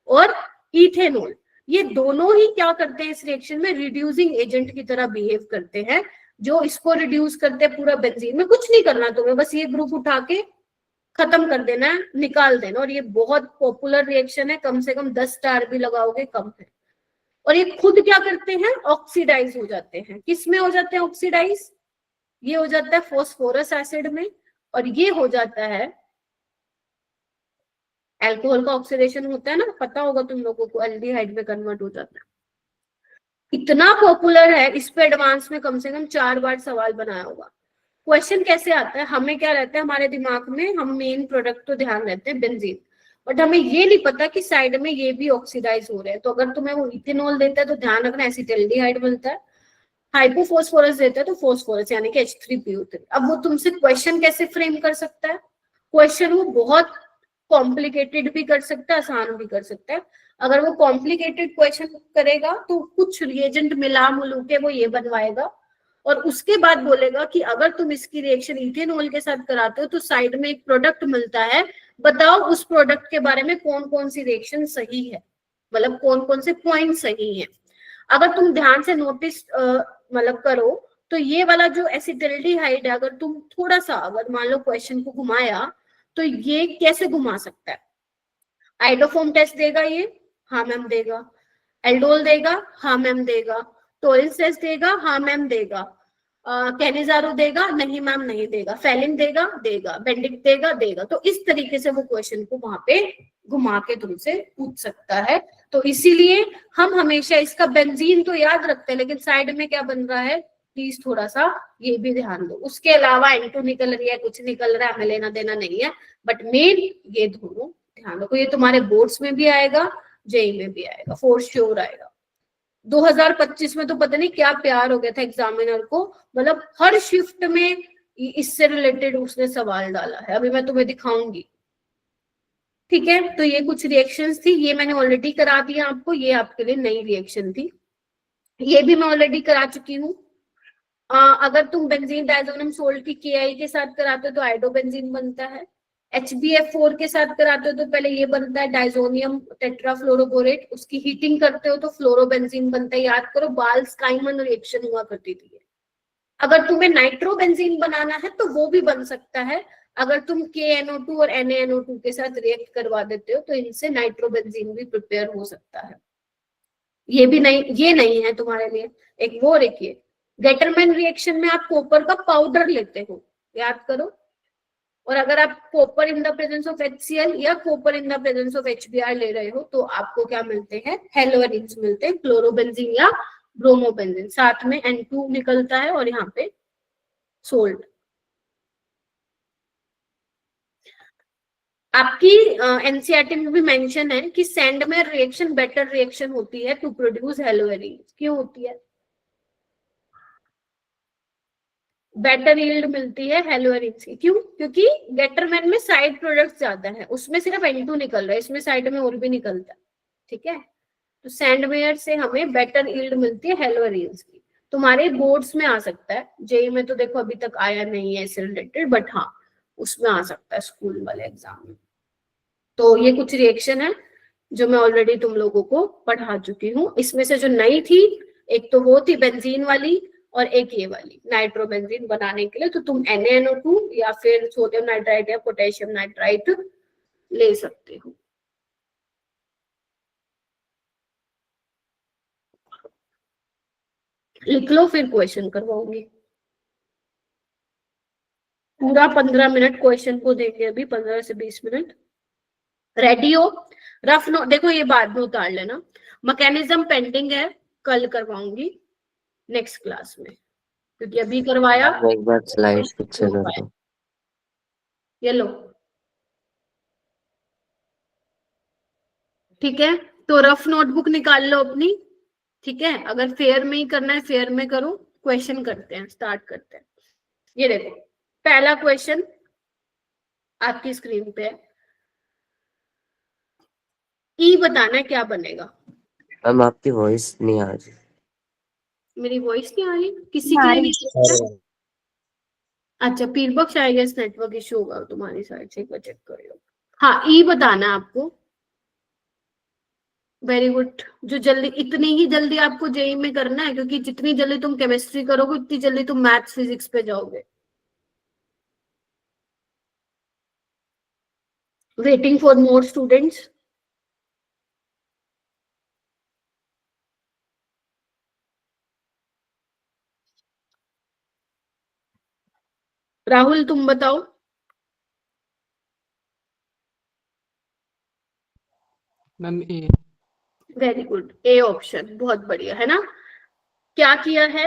और इथेनॉल। ये दोनों ही क्या करते हैं इस रिएक्शन में, रिड्यूसिंग एजेंट की तरह बिहेव करते हैं, जो इसको रिड्यूस करते हैं पूरा बेंजीन में। कुछ नहीं करना तुम्हें, बस ये ग्रुप उठा के खत्म कर देना है, निकाल देना। और ये बहुत पॉपुलर रिएक्शन है, कम से कम 10 स्टार भी लगाओगे कम है। और ये खुद क्या करते हैं, ऑक्सीडाइज हो जाते हैं। किस में हो जाते हैं ऑक्सीडाइज, ये हो जाता है फॉस्फोरस एसिड में, और ये हो जाता है अल्कोहल का ऑक्सीडेशन होता है ना, पता होगा तुम लोगों को, एल्डिहाइड में कन्वर्ट हो जाता है। इतना पॉपुलर है, इस पे एडवांस में कम से कम 4 बार सवाल बनाया होगा। क्वेश्चन कैसे आता है, हमें क्या रहता है हमारे दिमाग में, हम मेन प्रोडक्ट तो ध्यान रहते हैं बेंजीन, बट हमें ये नहीं पता कि साइड में ये भी ऑक्सीडाइज हो रहे हैं। तो अगर तुम्हें वो इथेनॉल देता है तो ध्यान रखना एसिटाल्डिहाइड बनता है, हाइपोफॉस्फोरस देता है तो फॉस्फोरस यानी कि H3PO3। अब वो तुमसे क्वेश्चन कैसे फ्रेम कर सकता है, क्वेश्चन वो बहुत कॉम्प्लिकेटेड भी कर सकता है, आसान भी कर सकता है। अगर वो कॉम्प्लिकेटेड क्वेश्चन करेगा तो कुछ रिएजेंट मिला मुलू के वो ये बनवाएगा, और उसके बाद बोलेगा कि अगर तुम इसकी रिएक्शन इथेनॉल के साथ कराते हो तो साइड में एक प्रोडक्ट मिलता है, बताओ उस प्रोडक्ट के बारे में कौन कौन सी रिएक्शन सही है, मतलब कौन कौन से पॉइंट सही है। अगर तुम ध्यान से नोटिस मतलब करो तो ये वाला जो एसिटाल्डिहाइड है, अगर तुम थोड़ा सा अगर मान लो क्वेश्चन को घुमाया तो ये कैसे घुमा सकता है, आइडोफॉर्म टेस्ट देगा ये, हाँ मैम देगा, एल्डोल देगा, हाँ मैम देगा, टोरिन टेस्ट देगा, हाँ मैम देगा, कैनिजारो देगा, नहीं मैम नहीं देगा, फेलिन देगा, देगा, बेंडिक देगा, देगा। तो इस तरीके से वो क्वेश्चन को वहां पे घुमा के तुमसे पूछ सकता है। तो इसीलिए हम हमेशा इसका बेंजीन तो याद रखते हैं, लेकिन साइड में क्या बन रहा है प्लीज थोड़ा सा ये भी ध्यान दो। उसके अलावा N2 निकल रही है, कुछ निकल रहा है, हमें लेना देना नहीं है, बट मेन ये दोनों ध्यान रखो। ये तुम्हारे बोर्ड्स में भी आएगा, जेई में भी आएगा, फॉर श्योर आएगा। 2025 में तो पता नहीं क्या प्यार हो गया था एग्जामिनर को, मतलब हर शिफ्ट में इससे रिलेटेड उसने सवाल डाला है, अभी मैं तुम्हें दिखाऊंगी। ठीक है, तो ये कुछ रिएक्शंस थी, ये मैंने ऑलरेडी करा दिया आपको, ये आपके लिए नई रिएक्शन थी, ये भी मैं ऑलरेडी करा चुकी हूँ। अगर तुम बेंजीन डाइजोनियम सोल्ट की KI के साथ कराते हो तो आइडोबेंजीन बनता है, HbF4 के साथ कराते हो तो पहले ये बनता है डाइजोनियम टेट्राफ्लोरोबोरेट, उसकी हीटिंग करते हो तो फ्लोरोबेंजीन बनता है। याद करो बाल्स-काइमन रिएक्शन हुआ करती थी। अगर तुम्हें नाइट्रोबेंजीन बनाना है तो वो भी बन सकता है, अगर तुम KNO2 और NaNO2 के साथ रिएक्ट करवा देते हो तो इनसे नाइट्रोबेंजीन भी प्रिपेयर हो सकता है। ये भी नहीं, ये नहीं है तुम्हारे लिए, एक वो देखिए गेटरमैन रिएक्शन में आप कॉपर का पाउडर लेते हो, याद करो। और अगर आप copper in the presence of HCl या copper in the presence of HBr ले रहे हो तो आपको क्या मिलते हैं, हेलोअरीन्स मिलते हैं, क्लोरोबेंजीन या ब्रोमोबेंजीन, साथ में N2 निकलता है और यहाँ पे सोल्ट। आपकी NCERT में भी मेंशन है कि सैंडमेयर रिएक्शन बेटर रिएक्शन होती है टू प्रोड्यूस हेलोअरीन्स। क्यों होती है, बेटर यील्ड मिलती है हेलोअरीन्स की, क्यों, क्योंकि गेटरमैन में साइड प्रोडक्ट्स ज्यादा है, उसमें सिर्फ N2 निकल रहा है, इसमें साइड में और भी निकलता है। ठीक है, तो सैंडमेयर से हमें बेटर यील्ड मिलती है हेलोअरीन्स की। तुम्हारे बोर्ड्स में आ सकता है, जेई में तो देखो अभी तक आया नहीं है इससे रिलेटेड, बट हाँ उसमें आ सकता है स्कूल वाले एग्जाम में। तो ये कुछ रिएक्शन है जो मैं ऑलरेडी तुम लोगों को पढ़ा चुकी हूँ। इसमें से जो नई थी, एक तो वो थी बेंजीन वाली और एक ये वाली नाइट्रोबेंजीन बनाने के लिए, तो तुम NaNO2 या फिर सोडियम नाइट्राइट या पोटेशियम नाइट्राइट ले सकते हो। लिख लो, फिर क्वेश्चन करवाऊंगी। पूरा 15 मिनट क्वेश्चन को देंगे, अभी 15 से 20 मिनट। रेडी हो, रफ नो देखो, ये बाद में उतार लेना। मैकेनिज्म पेंडिंग है, कल करवाऊंगी नेक्स्ट क्लास में, क्योंकि अभी करवाया। एक बार स्लाइड पीछे कर दो। ये लो, ठीक है। तो रफ नोटबुक निकाल लो अपनी, ठीक है। अगर फेयर में ही करना है फेयर में करो। क्वेश्चन करते हैं, स्टार्ट करते हैं। ये देखो पहला क्वेश्चन आपकी स्क्रीन पे है। ई बताना है क्या बनेगा। मैम आपकी वॉइस नहीं आ रही। मेरी वॉइस नहीं आ रही, किसी के लिए नहीं आ रही? अच्छा पीरबॉक्स आएगा, इस नेटवर्क इशू होगा तुम्हारी साइड से, एक बार चेक करियो। हाँ ई बताना है आपको। Very good. जो जल्दी, इतनी ही जल्दी आपको जेई में करना है, क्योंकि जितनी जल्दी तुम केमिस्ट्री करोगे उतनी जल्दी तुम मैथ्स फिजिक्स पे जाओगे। Waiting for more students. Rahul तुम बताओ। Ma'am A. Very good, A option, बहुत बढ़िया है ना। क्या किया है,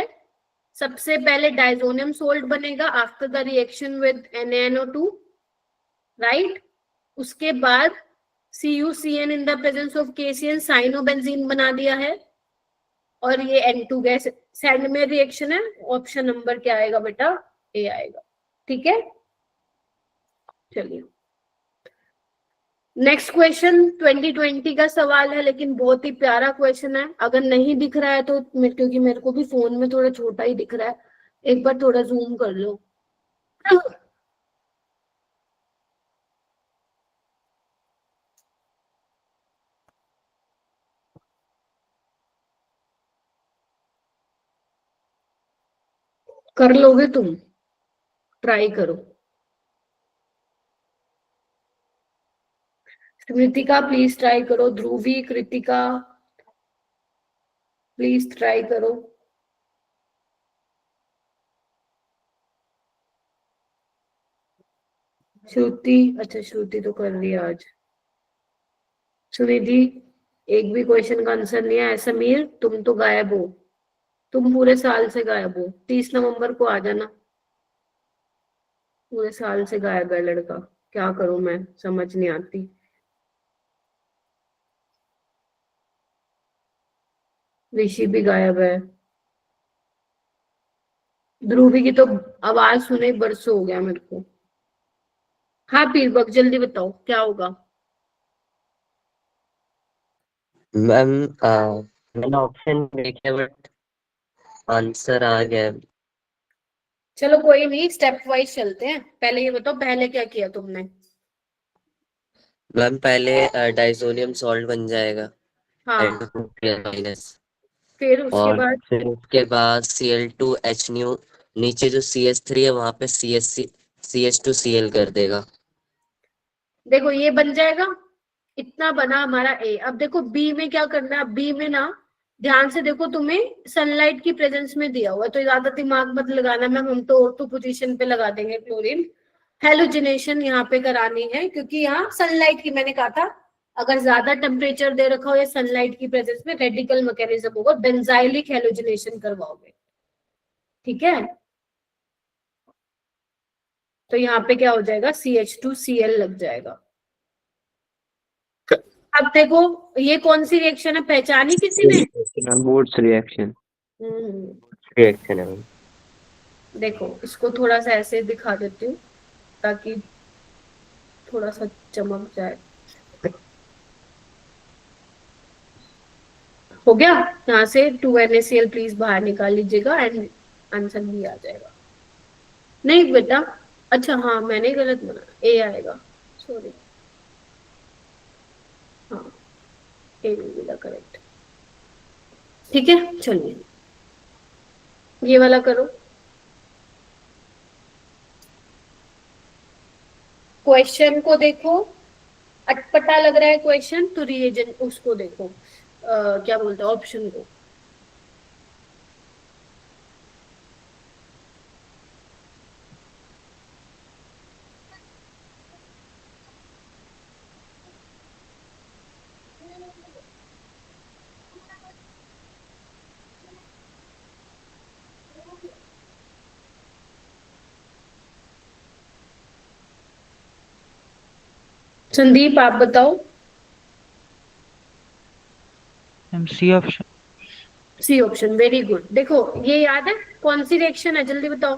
सबसे पहले डाइजोनियम सोल्ट बनेगा after the reaction with NaNO2, right. उसके बाद CuCN in the presence of KCN cyanobenzene बना दिया है, और ये N2 गैस सैंड में रिएक्शन है। ऑप्शन नंबर क्या आएगा बेटा, ए आएगा, ठीक है। चलिए नेक्स्ट क्वेश्चन 2020 का सवाल है, लेकिन बहुत ही प्यारा क्वेश्चन है। अगर नहीं दिख रहा है तो क्योंकि मेरे को भी फोन में थोड़ा छोटा ही दिख रहा है, एक बार थोड़ा जूम कर लो। कर लोगे तुम, ट्राई करो। कृतिका प्लीज ट्राई करो, ध्रुवी, कृतिका प्लीज ट्राई करो। श्रुति, अच्छा श्रुति तो कर रही है आज। सुनिधि एक भी क्वेश्चन का आंसर नहीं है। समीर तुम तो गायब हो, तुम पूरे साल से गायब हो। 30 नवंबर को आ जाना। पूरे साल से गायब है लड़का, क्या करूं मैं, समझ नहीं आती। ऋषि भी गायब है। ध्रुवी की तो आवाज सुने बरसों हो गया मेरे को। हाँ पीरबक जल्दी बताओ क्या होगा। मैम मैंने ऑप्शन देखे बट आंसर आ गया। चलो कोई नहीं, स्टेप वाइज चलते हैं। पहले ये बताओ पहले क्या किया तुमने। मैम पहले डाइसोनियम सॉल्ट बन जाएगा, हाँ माइनस। फिर उसके और बाद फिर उसके बाद Cl2H न्यू, नीचे जो CH3 है वहां पे CH2Cl कर देगा। देखो ये बन जाएगा, इतना बना हमारा ए। अब देखो बी में क्या करना है। बी में ना ध्यान से देखो, तुम्हें सनलाइट की प्रेजेंस में दिया हुआ है, तो ज्यादा दिमाग मत लगाना मैम, हम तो ऑर्थो पोजीशन पे लगा देंगे क्लोरीन। हेलोजिनेशन यहाँ पे करानी है, क्योंकि यहाँ सनलाइट की मैंने कहा था, अगर ज्यादा टेम्परेचर दे रखा हो या सनलाइट की प्रेजेंस में रेडिकल मैकेनिज्म होगा, बेंजाइलिक हेलोजिनेशन करवाओगे, ठीक है। तो यहाँ पे क्या हो जाएगा, CH2Cl लग जाएगा। अब देखो ये कौन सी रिएक्शन है, पहचानी किसी ने। वुड्स रिएक्शन हम्म, रिएक्शन है मैम। देखो इसको थोड़ा सा ऐसे दिखा देती हूँ ताकि थोड़ा सा चमक जाए। हो गया। यहाँ से 2NaCl प्लीज बाहर निकाल लीजिएगा एंड आंसर भी आ जाएगा। नहीं बेटा, अच्छा हाँ मैंने गलत बना, ए आएगा, सॉरी। हाँ ए मिला करेक्ट, ठीक है। चलिए ये वाला करो। क्वेश्चन को देखो, अटपटा लग रहा है क्वेश्चन, तो रिएजेंट उसको देखो, क्या बोलते हैं ऑप्शन को। संदीप आप बताओ। C option. C option, very good. देखो ये याद है कौन सी रिएक्शन है, जल्दी बताओ।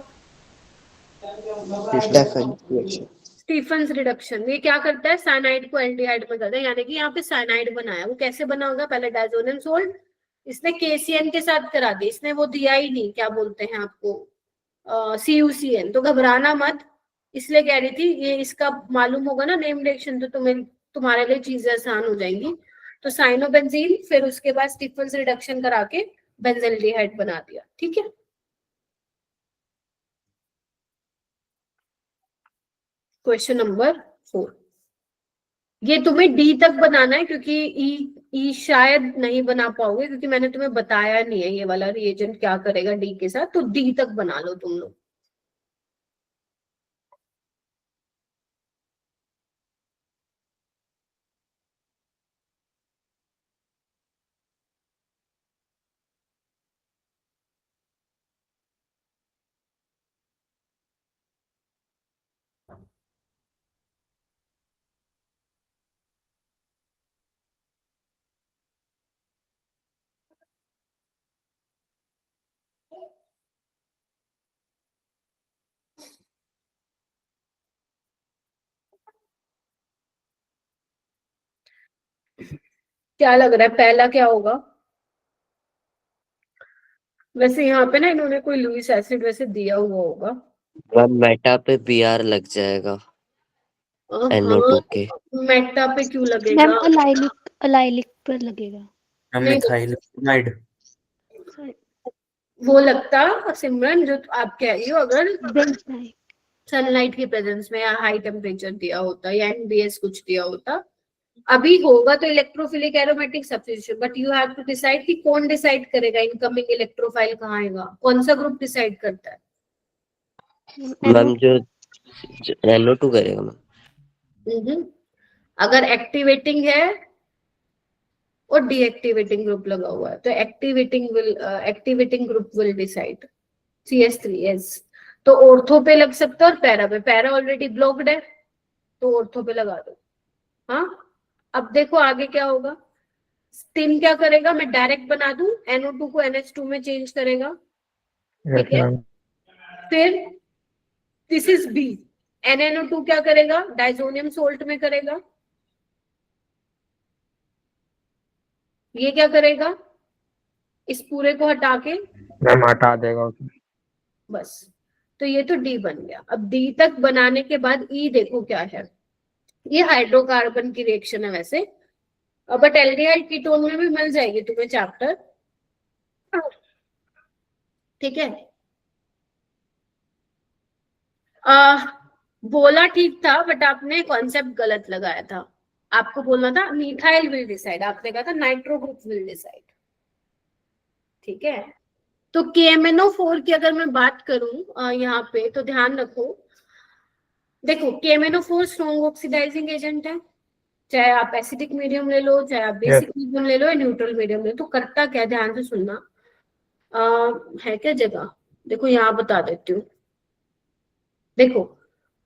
Stephen's reduction. ये क्या करता है, साइनाइड को एल्डिहाइड में करता है, यानी कि यहाँ पे साइनाइड बनाया। वो कैसे बना होगा, पहले डायजोनियम सोल्ट इसने KCN के साथ करा दी, इसने वो दिया ही नहीं, क्या बोलते हैं आपको, CuCN। तो घबराना मत, इसलिए कह रही थी ये इसका मालूम होगा ना नेम रिएक्शन, तो तुम्हारे लिए चीजें आसान हो जाएंगी। तो साइनोबेंजीन, फिर उसके बाद स्टीफंस रिडक्शन करा के बेंजल्डिहाइड बना दिया। ठीक है, क्वेश्चन नंबर 4। ये तुम्हें D तक बनाना है, क्योंकि ई शायद नहीं बना पाओगे, क्योंकि मैंने तुम्हें बताया नहीं है ये वाला रिएजेंट क्या करेगा D के साथ। तो D तक बना लो तुम लोग। क्या लग रहा है पहला क्या होगा? वैसे यहाँ पे ना इन्होंने कोई लुइस एसिड वैसे दिया हुआ होगा। मैम मेटा पे Br लग जाएगा NO2 के। मेटा पे क्यों मैम लगेगा? अलाइलिक पर लगेगा। मैम नहीं, मिथाइल ब्रोमाइड। वो लगता सिमरन जो आप कह रही हो, अगर बेंजाइल। सनलाइट की प्रेजेंस में या हाई टेम्परेचर दिया होता या NBS कुछ दिया होता। अभी होगा तो electrophilic aromatic substitution, but you have to decide कि कौन डिसाइड करेगा इनकमिंग इलेक्ट्रोफाइल कहाँ आएगा, कौन सा ग्रुप डिसाइड करता है? मैम जो NO2 करेगा मैम। अगर एक्टिवेटिंग है और डीएक्टिवेटिंग ग्रुप लगा हुआ है तो activating group will decide CS3S। तो ऑर्थो पे लग सकता है और पैरा पे। पैरा ऑलरेडी ब्लॉक्ड है तो ऑर्थो पे लगा दो। हाँ, अब देखो आगे क्या होगा। स्टिम क्या करेगा, मैं डायरेक्ट बना दूं, NO2 को NH2 में चेंज करेगा। ठीक है, फिर दिस इज B। NNO2 क्या करेगा, डाइजोनियम सोल्ट में करेगा। ये क्या करेगा, इस पूरे को हटा के मैम हटा देगा उसे। बस। तो ये तो D बन गया। अब D तक बनाने के बाद E देखो क्या है। ये हाइड्रोकार्बन की रिएक्शन है वैसे, बट एल्डिहाइड कीटोन में भी मिल जाएगी तुम्हें चैप्टर। ठीक है, बोला ठीक था बट आपने कॉन्सेप्ट गलत लगाया था। आपको बोलना था मिथाइल विल डिसाइड, आपने कहा था नाइट्रो ग्रुप विल डिसाइड। ठीक है, तो KMNO4 की अगर मैं बात करूं यहाँ पे तो ध्यान रखो। देखो KMNO4 स्ट्रॉन्ग ऑक्सीडाइजिंग एजेंट है, चाहे आप एसिडिक मीडियम ले लो, चाहे आप बेसिक मीडियम ले लो या न्यूट्रल मीडियम ले लो। तो करता क्या, ध्यान से सुनना। है क्या जगह, देखो यहाँ बता देती हूँ। देखो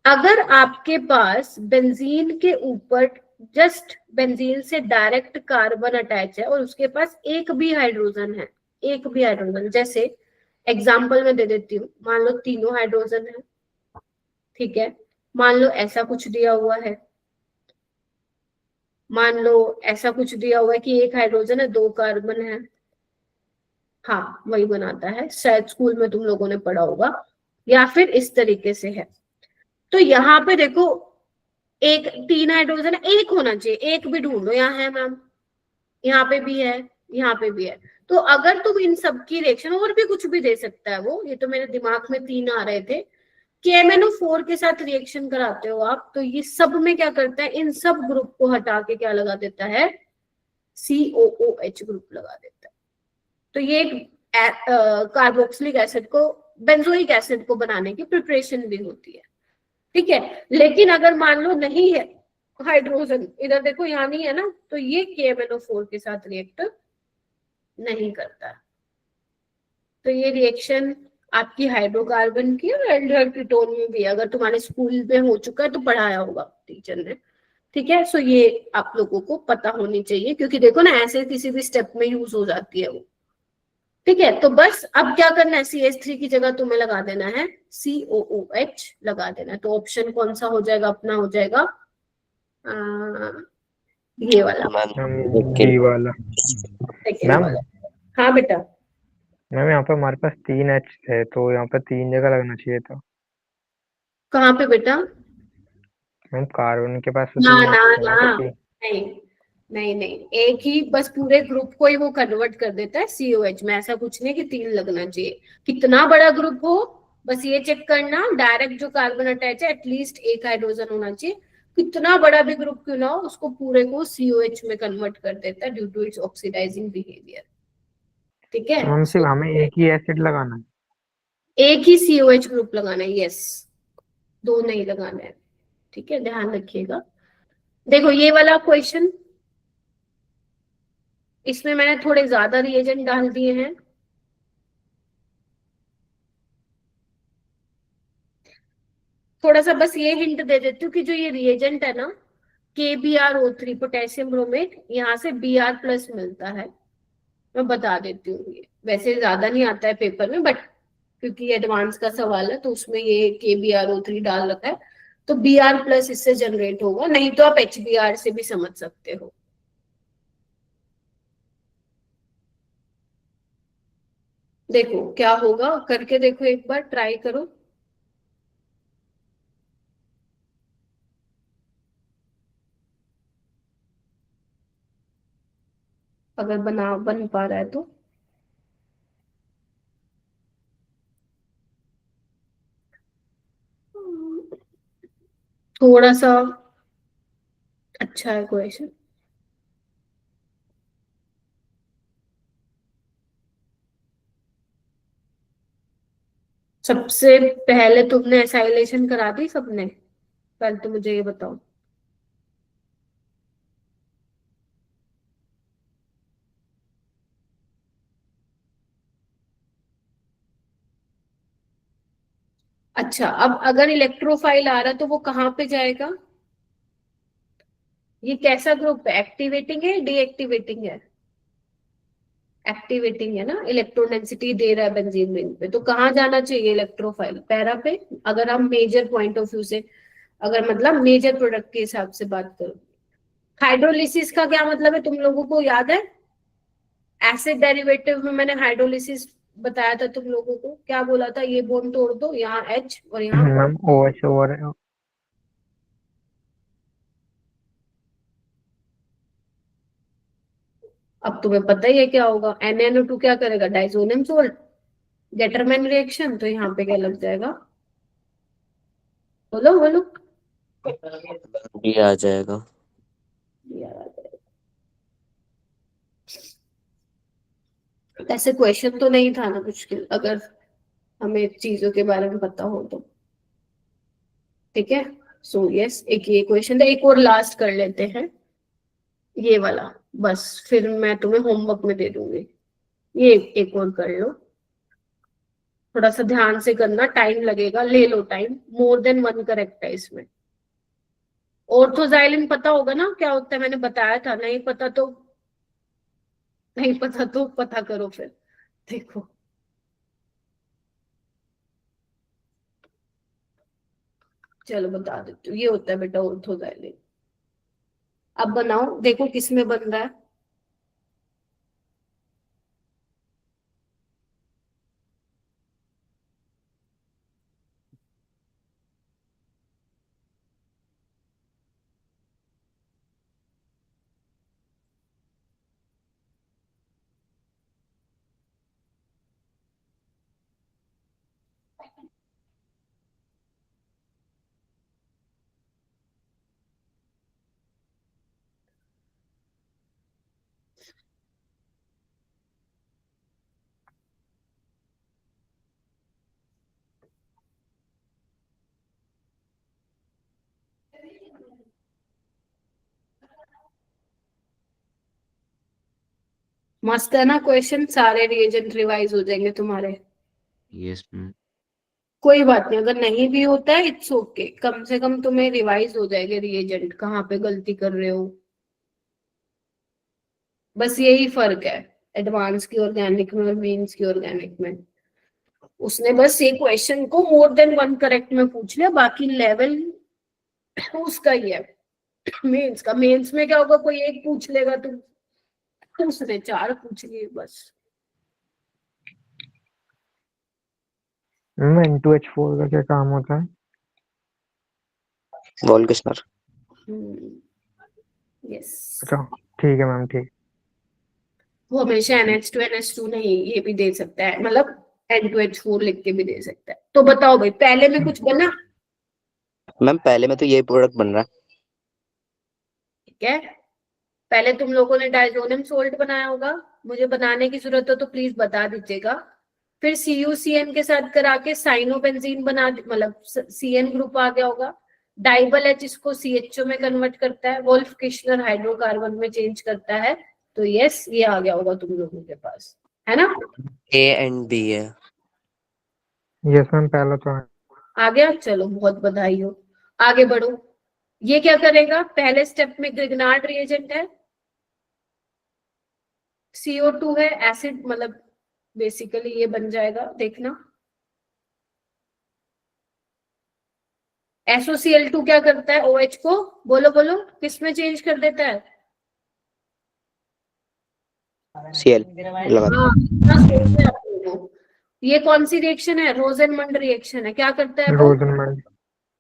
अगर आपके पास बेंजीन के ऊपर जस्ट बेंजीन से डायरेक्ट कार्बन अटैच है और उसके पास एक भी हाइड्रोजन है, एक भी हाइड्रोजन, जैसे एग्जांपल में दे देती हूँ, मान लो तीनों हाइड्रोजन है। ठीक है, मान लो ऐसा कुछ दिया हुआ है, मान लो ऐसा कुछ दिया हुआ है कि एक हाइड्रोजन है, 2 कार्बन है। हाँ वही बनाता है, शायद स्कूल में तुम लोगों ने पढ़ा होगा, या फिर इस तरीके से है। तो यहाँ पे देखो एक 3 हाइड्रोजन है, एक होना चाहिए, एक भी ढूंढो। यहाँ है मैम, यहाँ पे भी है, यहाँ पे भी है। तो अगर तुम इन सब की रिएक्शन, और भी कुछ भी दे सकता है वो, ये तो मेरे दिमाग में 3 आ रहे थे। KMNO4 के साथ रिएक्शन कराते हो आप तो ये सब में क्या करता है, इन सब ग्रुप को हटा के क्या लगा देता है, COOH ग्रुप लगा देता है। तो ये कार्बोक्सिलिक एसिड को, बेंजोइक एसिड को बनाने की प्रिपरेशन भी होती है। ठीक है, लेकिन अगर मान लो नहीं है हाइड्रोजन, इधर देखो यहाँ नहीं है ना, तो ये KMNO4 के साथ रिएक्ट नहीं करता। तो ये रिएक्शन आपकी हाइड्रोकार्बन की और एल्डिहाइड कीटोन में भी, अगर तुम्हारे स्कूल में हो चुका है तो पढ़ाया होगा टीचर ने। ठीक है, सो ये आप लोगों को पता होनी चाहिए, क्योंकि देखो ना ऐसे किसी भी स्टेप में यूज हो जाती है वो। ठीक है, तो बस अब क्या करना है, CH3 की जगह तुम्हें लगा देना है COOH लगा देना है। तो ऑप्शन कौन सा हो जाएगा अपना, हो जाएगा ये वाला, मैम डी वाला। सेकेंड मैम वाला। हाँ बेटा, मैम यहाँ पे हमारे पास 3H थे, तो यहाँ पे 3 जगह लगना चाहिए था। कहाँ पे बेटा? मैम कार्बन के पास तो ना 3H ना थे ना, ना, तो नहीं नहीं नहीं, एक ही बस पूरे ग्रुप को ही वो कन्वर्ट कर देता है COH में। ऐसा कुछ नहीं कि 3 लगना चाहिए, कितना बड़ा ग्रुप हो बस ये चेक करना, डायरेक्ट जो कार्बन अटैच है एटलीस्ट एक हाइड्रोजन होना चाहिए। कितना बड़ा भी ग्रुप क्यों ना हो, उसको पूरे को COH में कन्वर्ट कर देता है due to its oxidizing behaviour. ठीक है, मैम सिर्फ हमें एक ही एसिड लगाना है। एक ही COH ग्रुप लगाना है, यस, 2 नहीं लगाना है। ठीक है, ध्यान रखिएगा। देखो ये वाला क्वेश्चन, इसमें मैंने थोड़े ज्यादा रिएजेंट डाल दिए हैं। थोड़ा सा बस ये हिंट दे देती हूँ कि जो ये रिएजेंट है ना KBrO3 पोटेशियम ब्रोमेट, यहाँ से Br+ मिलता है। मैं बता देती हूँ, ये वैसे ज्यादा नहीं आता है पेपर में, बट क्योंकि एडवांस का सवाल है तो उसमें ये KBrO3 डाल रखा है, तो Br+ इससे जनरेट होगा, नहीं तो आप HBr से भी समझ सकते हो। देखो क्या होगा, करके देखो एक बार, ट्राई करो। अगर बन पा रहा है तो। थोड़ा सा अच्छा है क्वेश्चन। सबसे पहले तुमने एसाइलेशन करा दी सबने? पहले तो मुझे ये बताओ। अच्छा, अब अगर इलेक्ट्रोफाइल आ रहा है तो वो कहाँ पे जाएगा? ये कैसा ग्रुप है, एक्टिवेटिंग है डीएक्टिवेटिंग है? एक्टिवेटिंग है ना, इलेक्ट्रॉन डेंसिटी दे रहा है बेंजीन रिंग पे, तो कहाँ जाना चाहिए इलेक्ट्रोफाइल? पैरा पे। अगर हम मेजर पॉइंट ऑफ व्यू से, अगर मतलब मेजर प्रोडक्ट के हिसाब से बात करो। हाइड्रोलिसिस का क्या मतलब है तुम लोगों को याद है? एसिड डेरिवेटिव में मैंने हाइड्रोलिसिस बताया था तुम लोगों को, क्या बोला था? ये बॉन्ड तोड़ दो, यहाँ H और यहाँ मैम OH और अब तुम्हें पता ही है क्या होगा, NaNO2 क्या करेगा, डाइसोनियम सोल्ट, गेटरमैन रिएक्शन, तो यहाँ पे क्या लग जाएगा? बोलो बोलो। डी आ जाएगा। ऐसे क्वेश्चन तो नहीं था ना मुश्किल, अगर हमें चीजों के बारे में पता हो तो। ठीक है, सो यस, एक ये क्वेश्चन था, एक और लास्ट कर लेते हैं ये वाला, बस फिर मैं तुम्हें होमवर्क में दे दूंगी। ये एक और कर लो, थोड़ा सा ध्यान से करना, टाइम लगेगा, ले लो टाइम, मोर देन 1 करेक्ट है इसमें। ऑर्थोजाइलिन पता होगा ना क्या होता है, मैंने बताया था, नहीं पता तो पता करो फिर। देखो चलो बता देती हूँ, ये होता है बेटा ऑर्थोजाइलिन। अब बनाओ, देखो किसमें बन रहा है। मस्त है ना क्वेश्चन, सारे रिएजेंट रिवाइज हो जाएंगे तुम्हारे। Yes ma'am. कोई बात नहीं, अगर नहीं भी होता है इट्स ओके, कम से कम तुम्हें रिवाइज हो जाएगा रिएजेंट कहाँ पे गलती कर रहे हो। बस यही फर्क है एडवांस की ऑर्गेनिक में और मेंस की ऑर्गेनिक में। उसने बस ये क्वेश्चन को मोर देन वन करेक्ट में पूछ लिया, बाकी लेवल उसका ही है। मेंस का, मेंस में क्या होगा, कोई एक पूछ लेगा तो उसने 4 पूछ लिए बस। N2H4 का क्या काम होता है? वॉल किस्नर। यस, अच्छा ठीक है मैम, ठीक। वो हमेशा NH2 NH2 नहीं, ये भी दे सकता है, मतलब N2H4 लिख के भी दे सकता है। तो बताओ भाई, पहले में कुछ बना? मैम पहले में तो ये प्रोडक्ट बन रहा है। ठीक है, पहले तुम लोगों ने डाइजोनियम सोल्ट बनाया होगा, मुझे बनाने की जरूरत हो तो प्लीज बता दीजिएगा। फिर CuCN के साथ करा के साइनोबेंजीन बना, मतलब CN ग्रुप आ गया होगा। डाइबल H इसको CHO में कन्वर्ट करता है, वोल्फ किश्नर हाइड्रोकार्बन में चेंज करता है। तो यस, ये आ गया होगा तुम लोगों के पास, है ना? A एंड B है। यस मैम, पहला तो है। आ गया, चलो बहुत बधाई हो। आगे बढ़ो। ये क्या करेगा? पहले स्टेप में ग्रिग्नार्ड रिएजेंट है, CO2 है, एसिड, मतलब बेसिकली ये बन जाएगा, देखना। SOCl2 क्या करता है? OH को बोलो बोलो किस में चेंज कर देता है? Cl लगा। हाँ, इतना सोचते हैं आप लोग। ये कौन सी रिएक्शन है? रोजेनमंड रिएक्शन है। क्या करता है वो? रोजनमंड।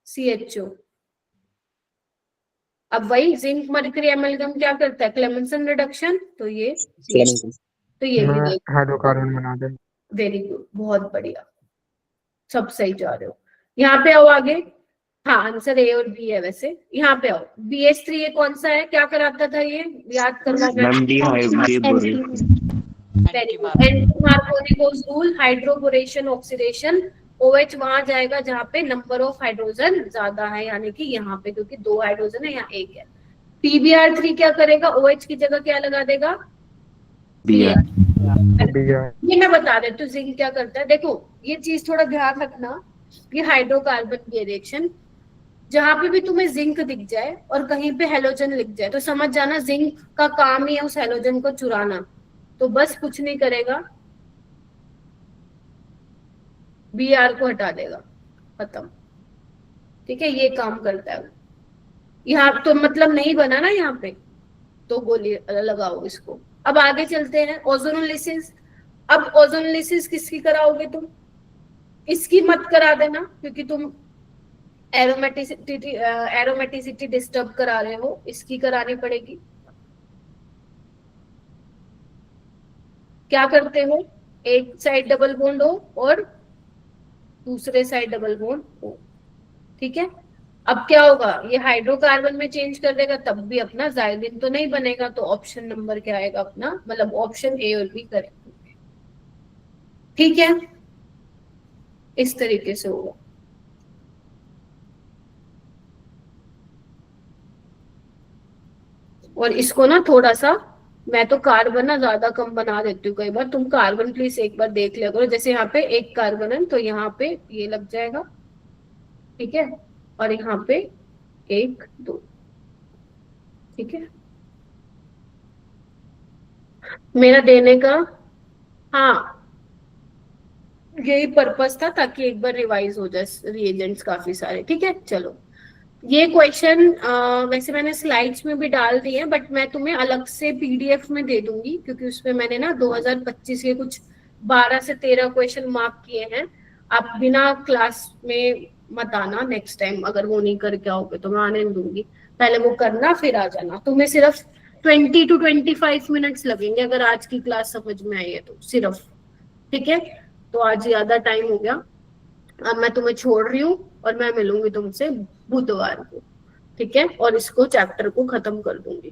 CHO। अब वही जिंक मर्करी एमलगम क्या करता है? Clemmensen reduction. तो ये तो ये भी मैं देख। हाइड्रोकार्बन बना दे। वेरी गुड, बहुत बढ़िया, सब सही जा रहे हो। यहाँ पे आओ आगे। हाँ, आंसर A और B है वैसे। यहाँ पे आओ, BH3 ये कौन सा है? क्या कराता था ये? याद करवा मैं। Ma'am D very good, anti Markovnikov rule, hydroboration oxidation. OH वहां जाएगा जहाँ पे नंबर ऑफ हाइड्रोजन ज्यादा है, यानी कि यहाँ पे, क्योंकि 2 हाइड्रोजन है, यहाँ 1 है। PBr3 क्या करेगा? OH की जगह क्या लगा देगा? ये मैं बता देती हूँ जिंक क्या करता है। देखो, ये चीज थोड़ा ध्यान रखना, ये हाइड्रोकार्बन की रिएक्शन, जहां पे भी तुम्हें जिंक दिख जाए और कहीं पे हेलोजन लिख जाए तो समझ जाना जिंक का काम ही है उस हेलोजन को चुराना। तो बस कुछ नहीं करेगा, Br को हटा देगा, खत्म। ठीक है, ये काम करता है। यहाँ तो मतलब नहीं बना ना यहाँ पे, तो गोली लगाओ इसको। अब आगे चलते हैं, ओजोनोलिसिस। अब ओजोनोलिसिस किसकी कराओगे तुम? इसकी मत करा देना, क्योंकि तुम एरोमेटिसिटी डिस्टर्ब करा रहे हो, इसकी करानी पड़ेगी। क्या करते हो? एक साइड डबल बॉन्ड हो और दूसरे साइड डबल बॉन्ड हो। ठीक है, अब क्या होगा? ये हाइड्रोकार्बन में चेंज कर देगा, तब भी अपना जाइलिन तो नहीं बनेगा। तो ऑप्शन नंबर क्या आएगा अपना? मतलब ऑप्शन A और B करेक्ट होंगे। ठीक है, इस तरीके से होगा। और इसको ना थोड़ा सा, मैं तो कार्बन ना ज्यादा कम बना देती हूँ कई बार, तुम कार्बन प्लीज एक बार देख लिया करो। जैसे यहाँ पे एक कार्बन है तो यहाँ पे ये लग जाएगा, ठीक है, और यहाँ पे 1 2, ठीक है। मेरा देने का, हाँ, यही पर्पस था, ताकि एक बार रिवाइज हो जाए रिएजेंट्स काफी सारे। ठीक है, चलो। ये क्वेश्चन वैसे मैंने स्लाइड्स में भी डाल दिए हैं, बट मैं तुम्हें अलग से PDF में दे दूंगी, क्योंकि उसमें मैंने ना 2025 के कुछ 12 से 13 क्वेश्चन मार्क किए हैं। आप बिना क्लास में मत आना नेक्स्ट टाइम, अगर वो नहीं करके आओगे तो मैं आने नहीं दूंगी। पहले वो करना फिर आ जाना। तुम्हें सिर्फ 20 to 25 मिनट्स लगेंगे अगर आज की क्लास समझ में आई है तो, सिर्फ। ठीक है, तो आज ज्यादा टाइम हो गया, अब मैं तुम्हें छोड़ रही हूँ और मैं मिलूंगी तुमसे बुधवार को। ठीक है, और इसको चैप्टर को खत्म कर दूंगी।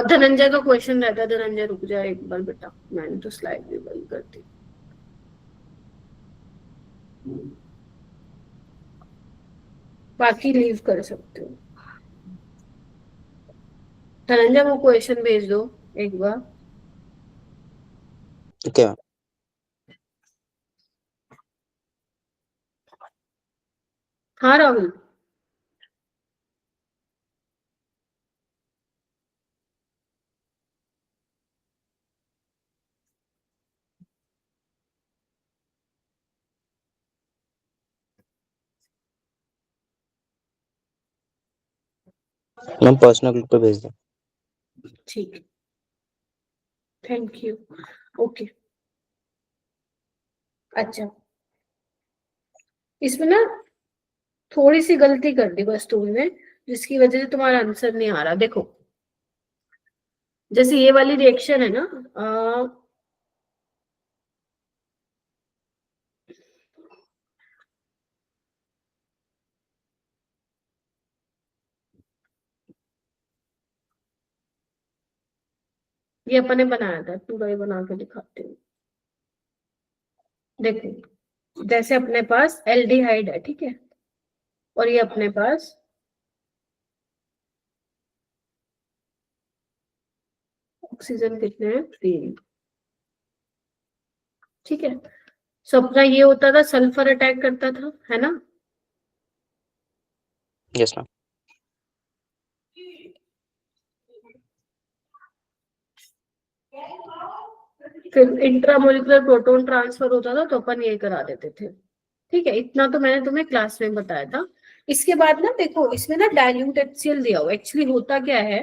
धनंजय का क्वेश्चन रहता है। धनंजय रुक जाए एक बार बेटा, मैंने तो स्लाइड भी बंद कर दी। बाकी लीव कर सकते हो। धनंजय वो क्वेश्चन भेज दो एक बार। ठीक है। हाँ राहुल, मैम पर्सनल ग्रुप पे भेज दो। ठीक है, थैंक यू। ओके, अच्छा इसमें ना थोड़ी सी गलती कर दी बस तुमने, जिसकी वजह से तुम्हारा आंसर नहीं आ रहा। देखो जैसे ये वाली रिएक्शन है ना, ये अपने बनाया था, पूरा ही बना के दिखाते हूँ। देखो जैसे अपने पास एल्डिहाइड है, ठीक है, और ये अपने पास ऑक्सीजन कितने हैं, 3, ठीक है। सो अपना ये होता था, सल्फर अटैक करता था, है ना। Yes ma'am. फिर इंट्रामोलिकुलर प्रोटॉन ट्रांसफर होता था, तो अपन ये करा देते थे, ठीक है। इतना तो मैंने तुम्हें क्लास में बताया था। इसके बाद ना देखो इसमें ना डाइल्यूट HCl दिया हुआ। एक्चुअली होता क्या है,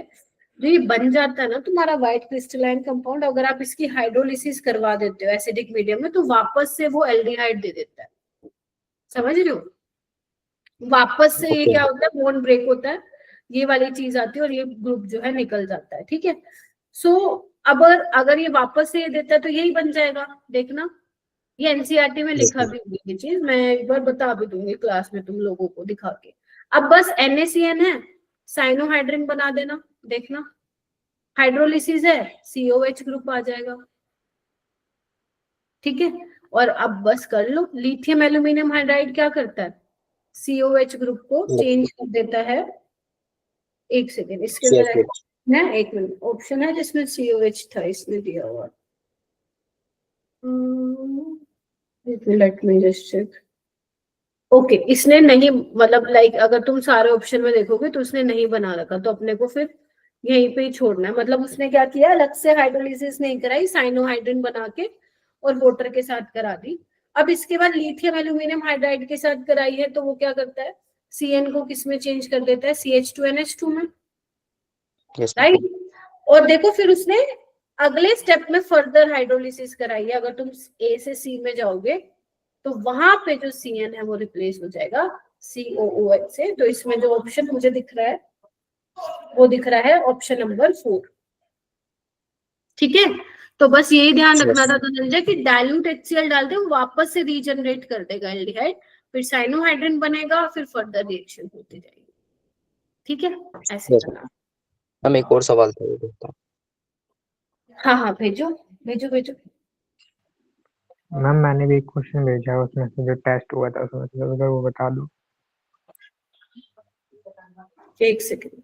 जो ये बन जाता है ना तुम्हारा व्हाइट क्रिस्टलाइन कंपाउंड, अगर आप इसकी हाइड्रोलिसिस करवा देते हो एसिडिक मीडियम में, तो वापस से वो एल्डिहाइड दे देता है। समझ रहे हो, वापस से ये क्या होता है, बॉन्ड ब्रेक होता है, ये वाली चीज आती है और ये ग्रुप जो है निकल जाता है, ठीक है। सो अब अगर ये वापस से ये देता है तो यही बन जाएगा, देखना। ये एनसीईआरटी में लिखा भी हुआ है ये चीज, मैं एक बार बता भी दूंगी क्लास में तुम लोगों को दिखा के। अब बस NaCN है, साइनोहाइड्रिन बना देना, देखना हाइड्रोलिसिस है, COH ग्रुप आ जाएगा, ठीक है। और अब बस कर लो, लिथियम एल्यूमिनियम हाइड्राइड क्या करता है, COH ग्रुप को चेंज कर देता है। एक सेकेंड, इसके अंदर है, एक मिनट, ऑप्शन है जिसमें COH था, इसमें दिया हुआ। Let me just check. Okay, इसने नहीं, मतलब लाइक अगर तुम सारे ऑप्शन में देखोगे तो उसने नहीं बना रखा, तो अपने को फिर यहीं पे ही छोड़ना है। मतलब उसने क्या किया, अलग से हाइड्रोलिसिस नहीं कराई, साइनोहाइड्रिन बना के और वाटर के साथ करा दी। अब इसके बाद लिथियम एल्यूमिनियम हाइड्राइड के साथ कराई है, तो वो क्या करता है, CN को किस में चेंज कर देता है, CH2NH2 में, राइट। और देखो फिर उसने अगले स्टेप में फर्दर हाइड्रोलिसिस कराई है। अगर तुम A से C में जाओगे तो वहां पे जो CN है वो रिप्लेस हो जाएगा COOH से। तो इसमें जो ऑप्शन मुझे दिख रहा है वो दिख रहा है ऑप्शन नंबर 4, ठीक है। तो बस यही ध्यान रखना था धनंजय कि डाइल्यूट HCl डालते हैं, वो वापस से रीजनरेट कर देगा एल्डिहाइड, फिर साइनोहाइड्रिन बनेगा, फिर फर्दर रिएक्शन होती जाएगी, ठीक है, ऐसे करना। हम एक और सवाल था, ये देखता हूँ। हाँ हाँ, भेजो भेजो भेजो। मैम मैंने भी एक क्वेश्चन भेजा है, उसमें से जो टेस्ट हुआ था उसमें से, अगर वो बता दो। एक सेकेंड,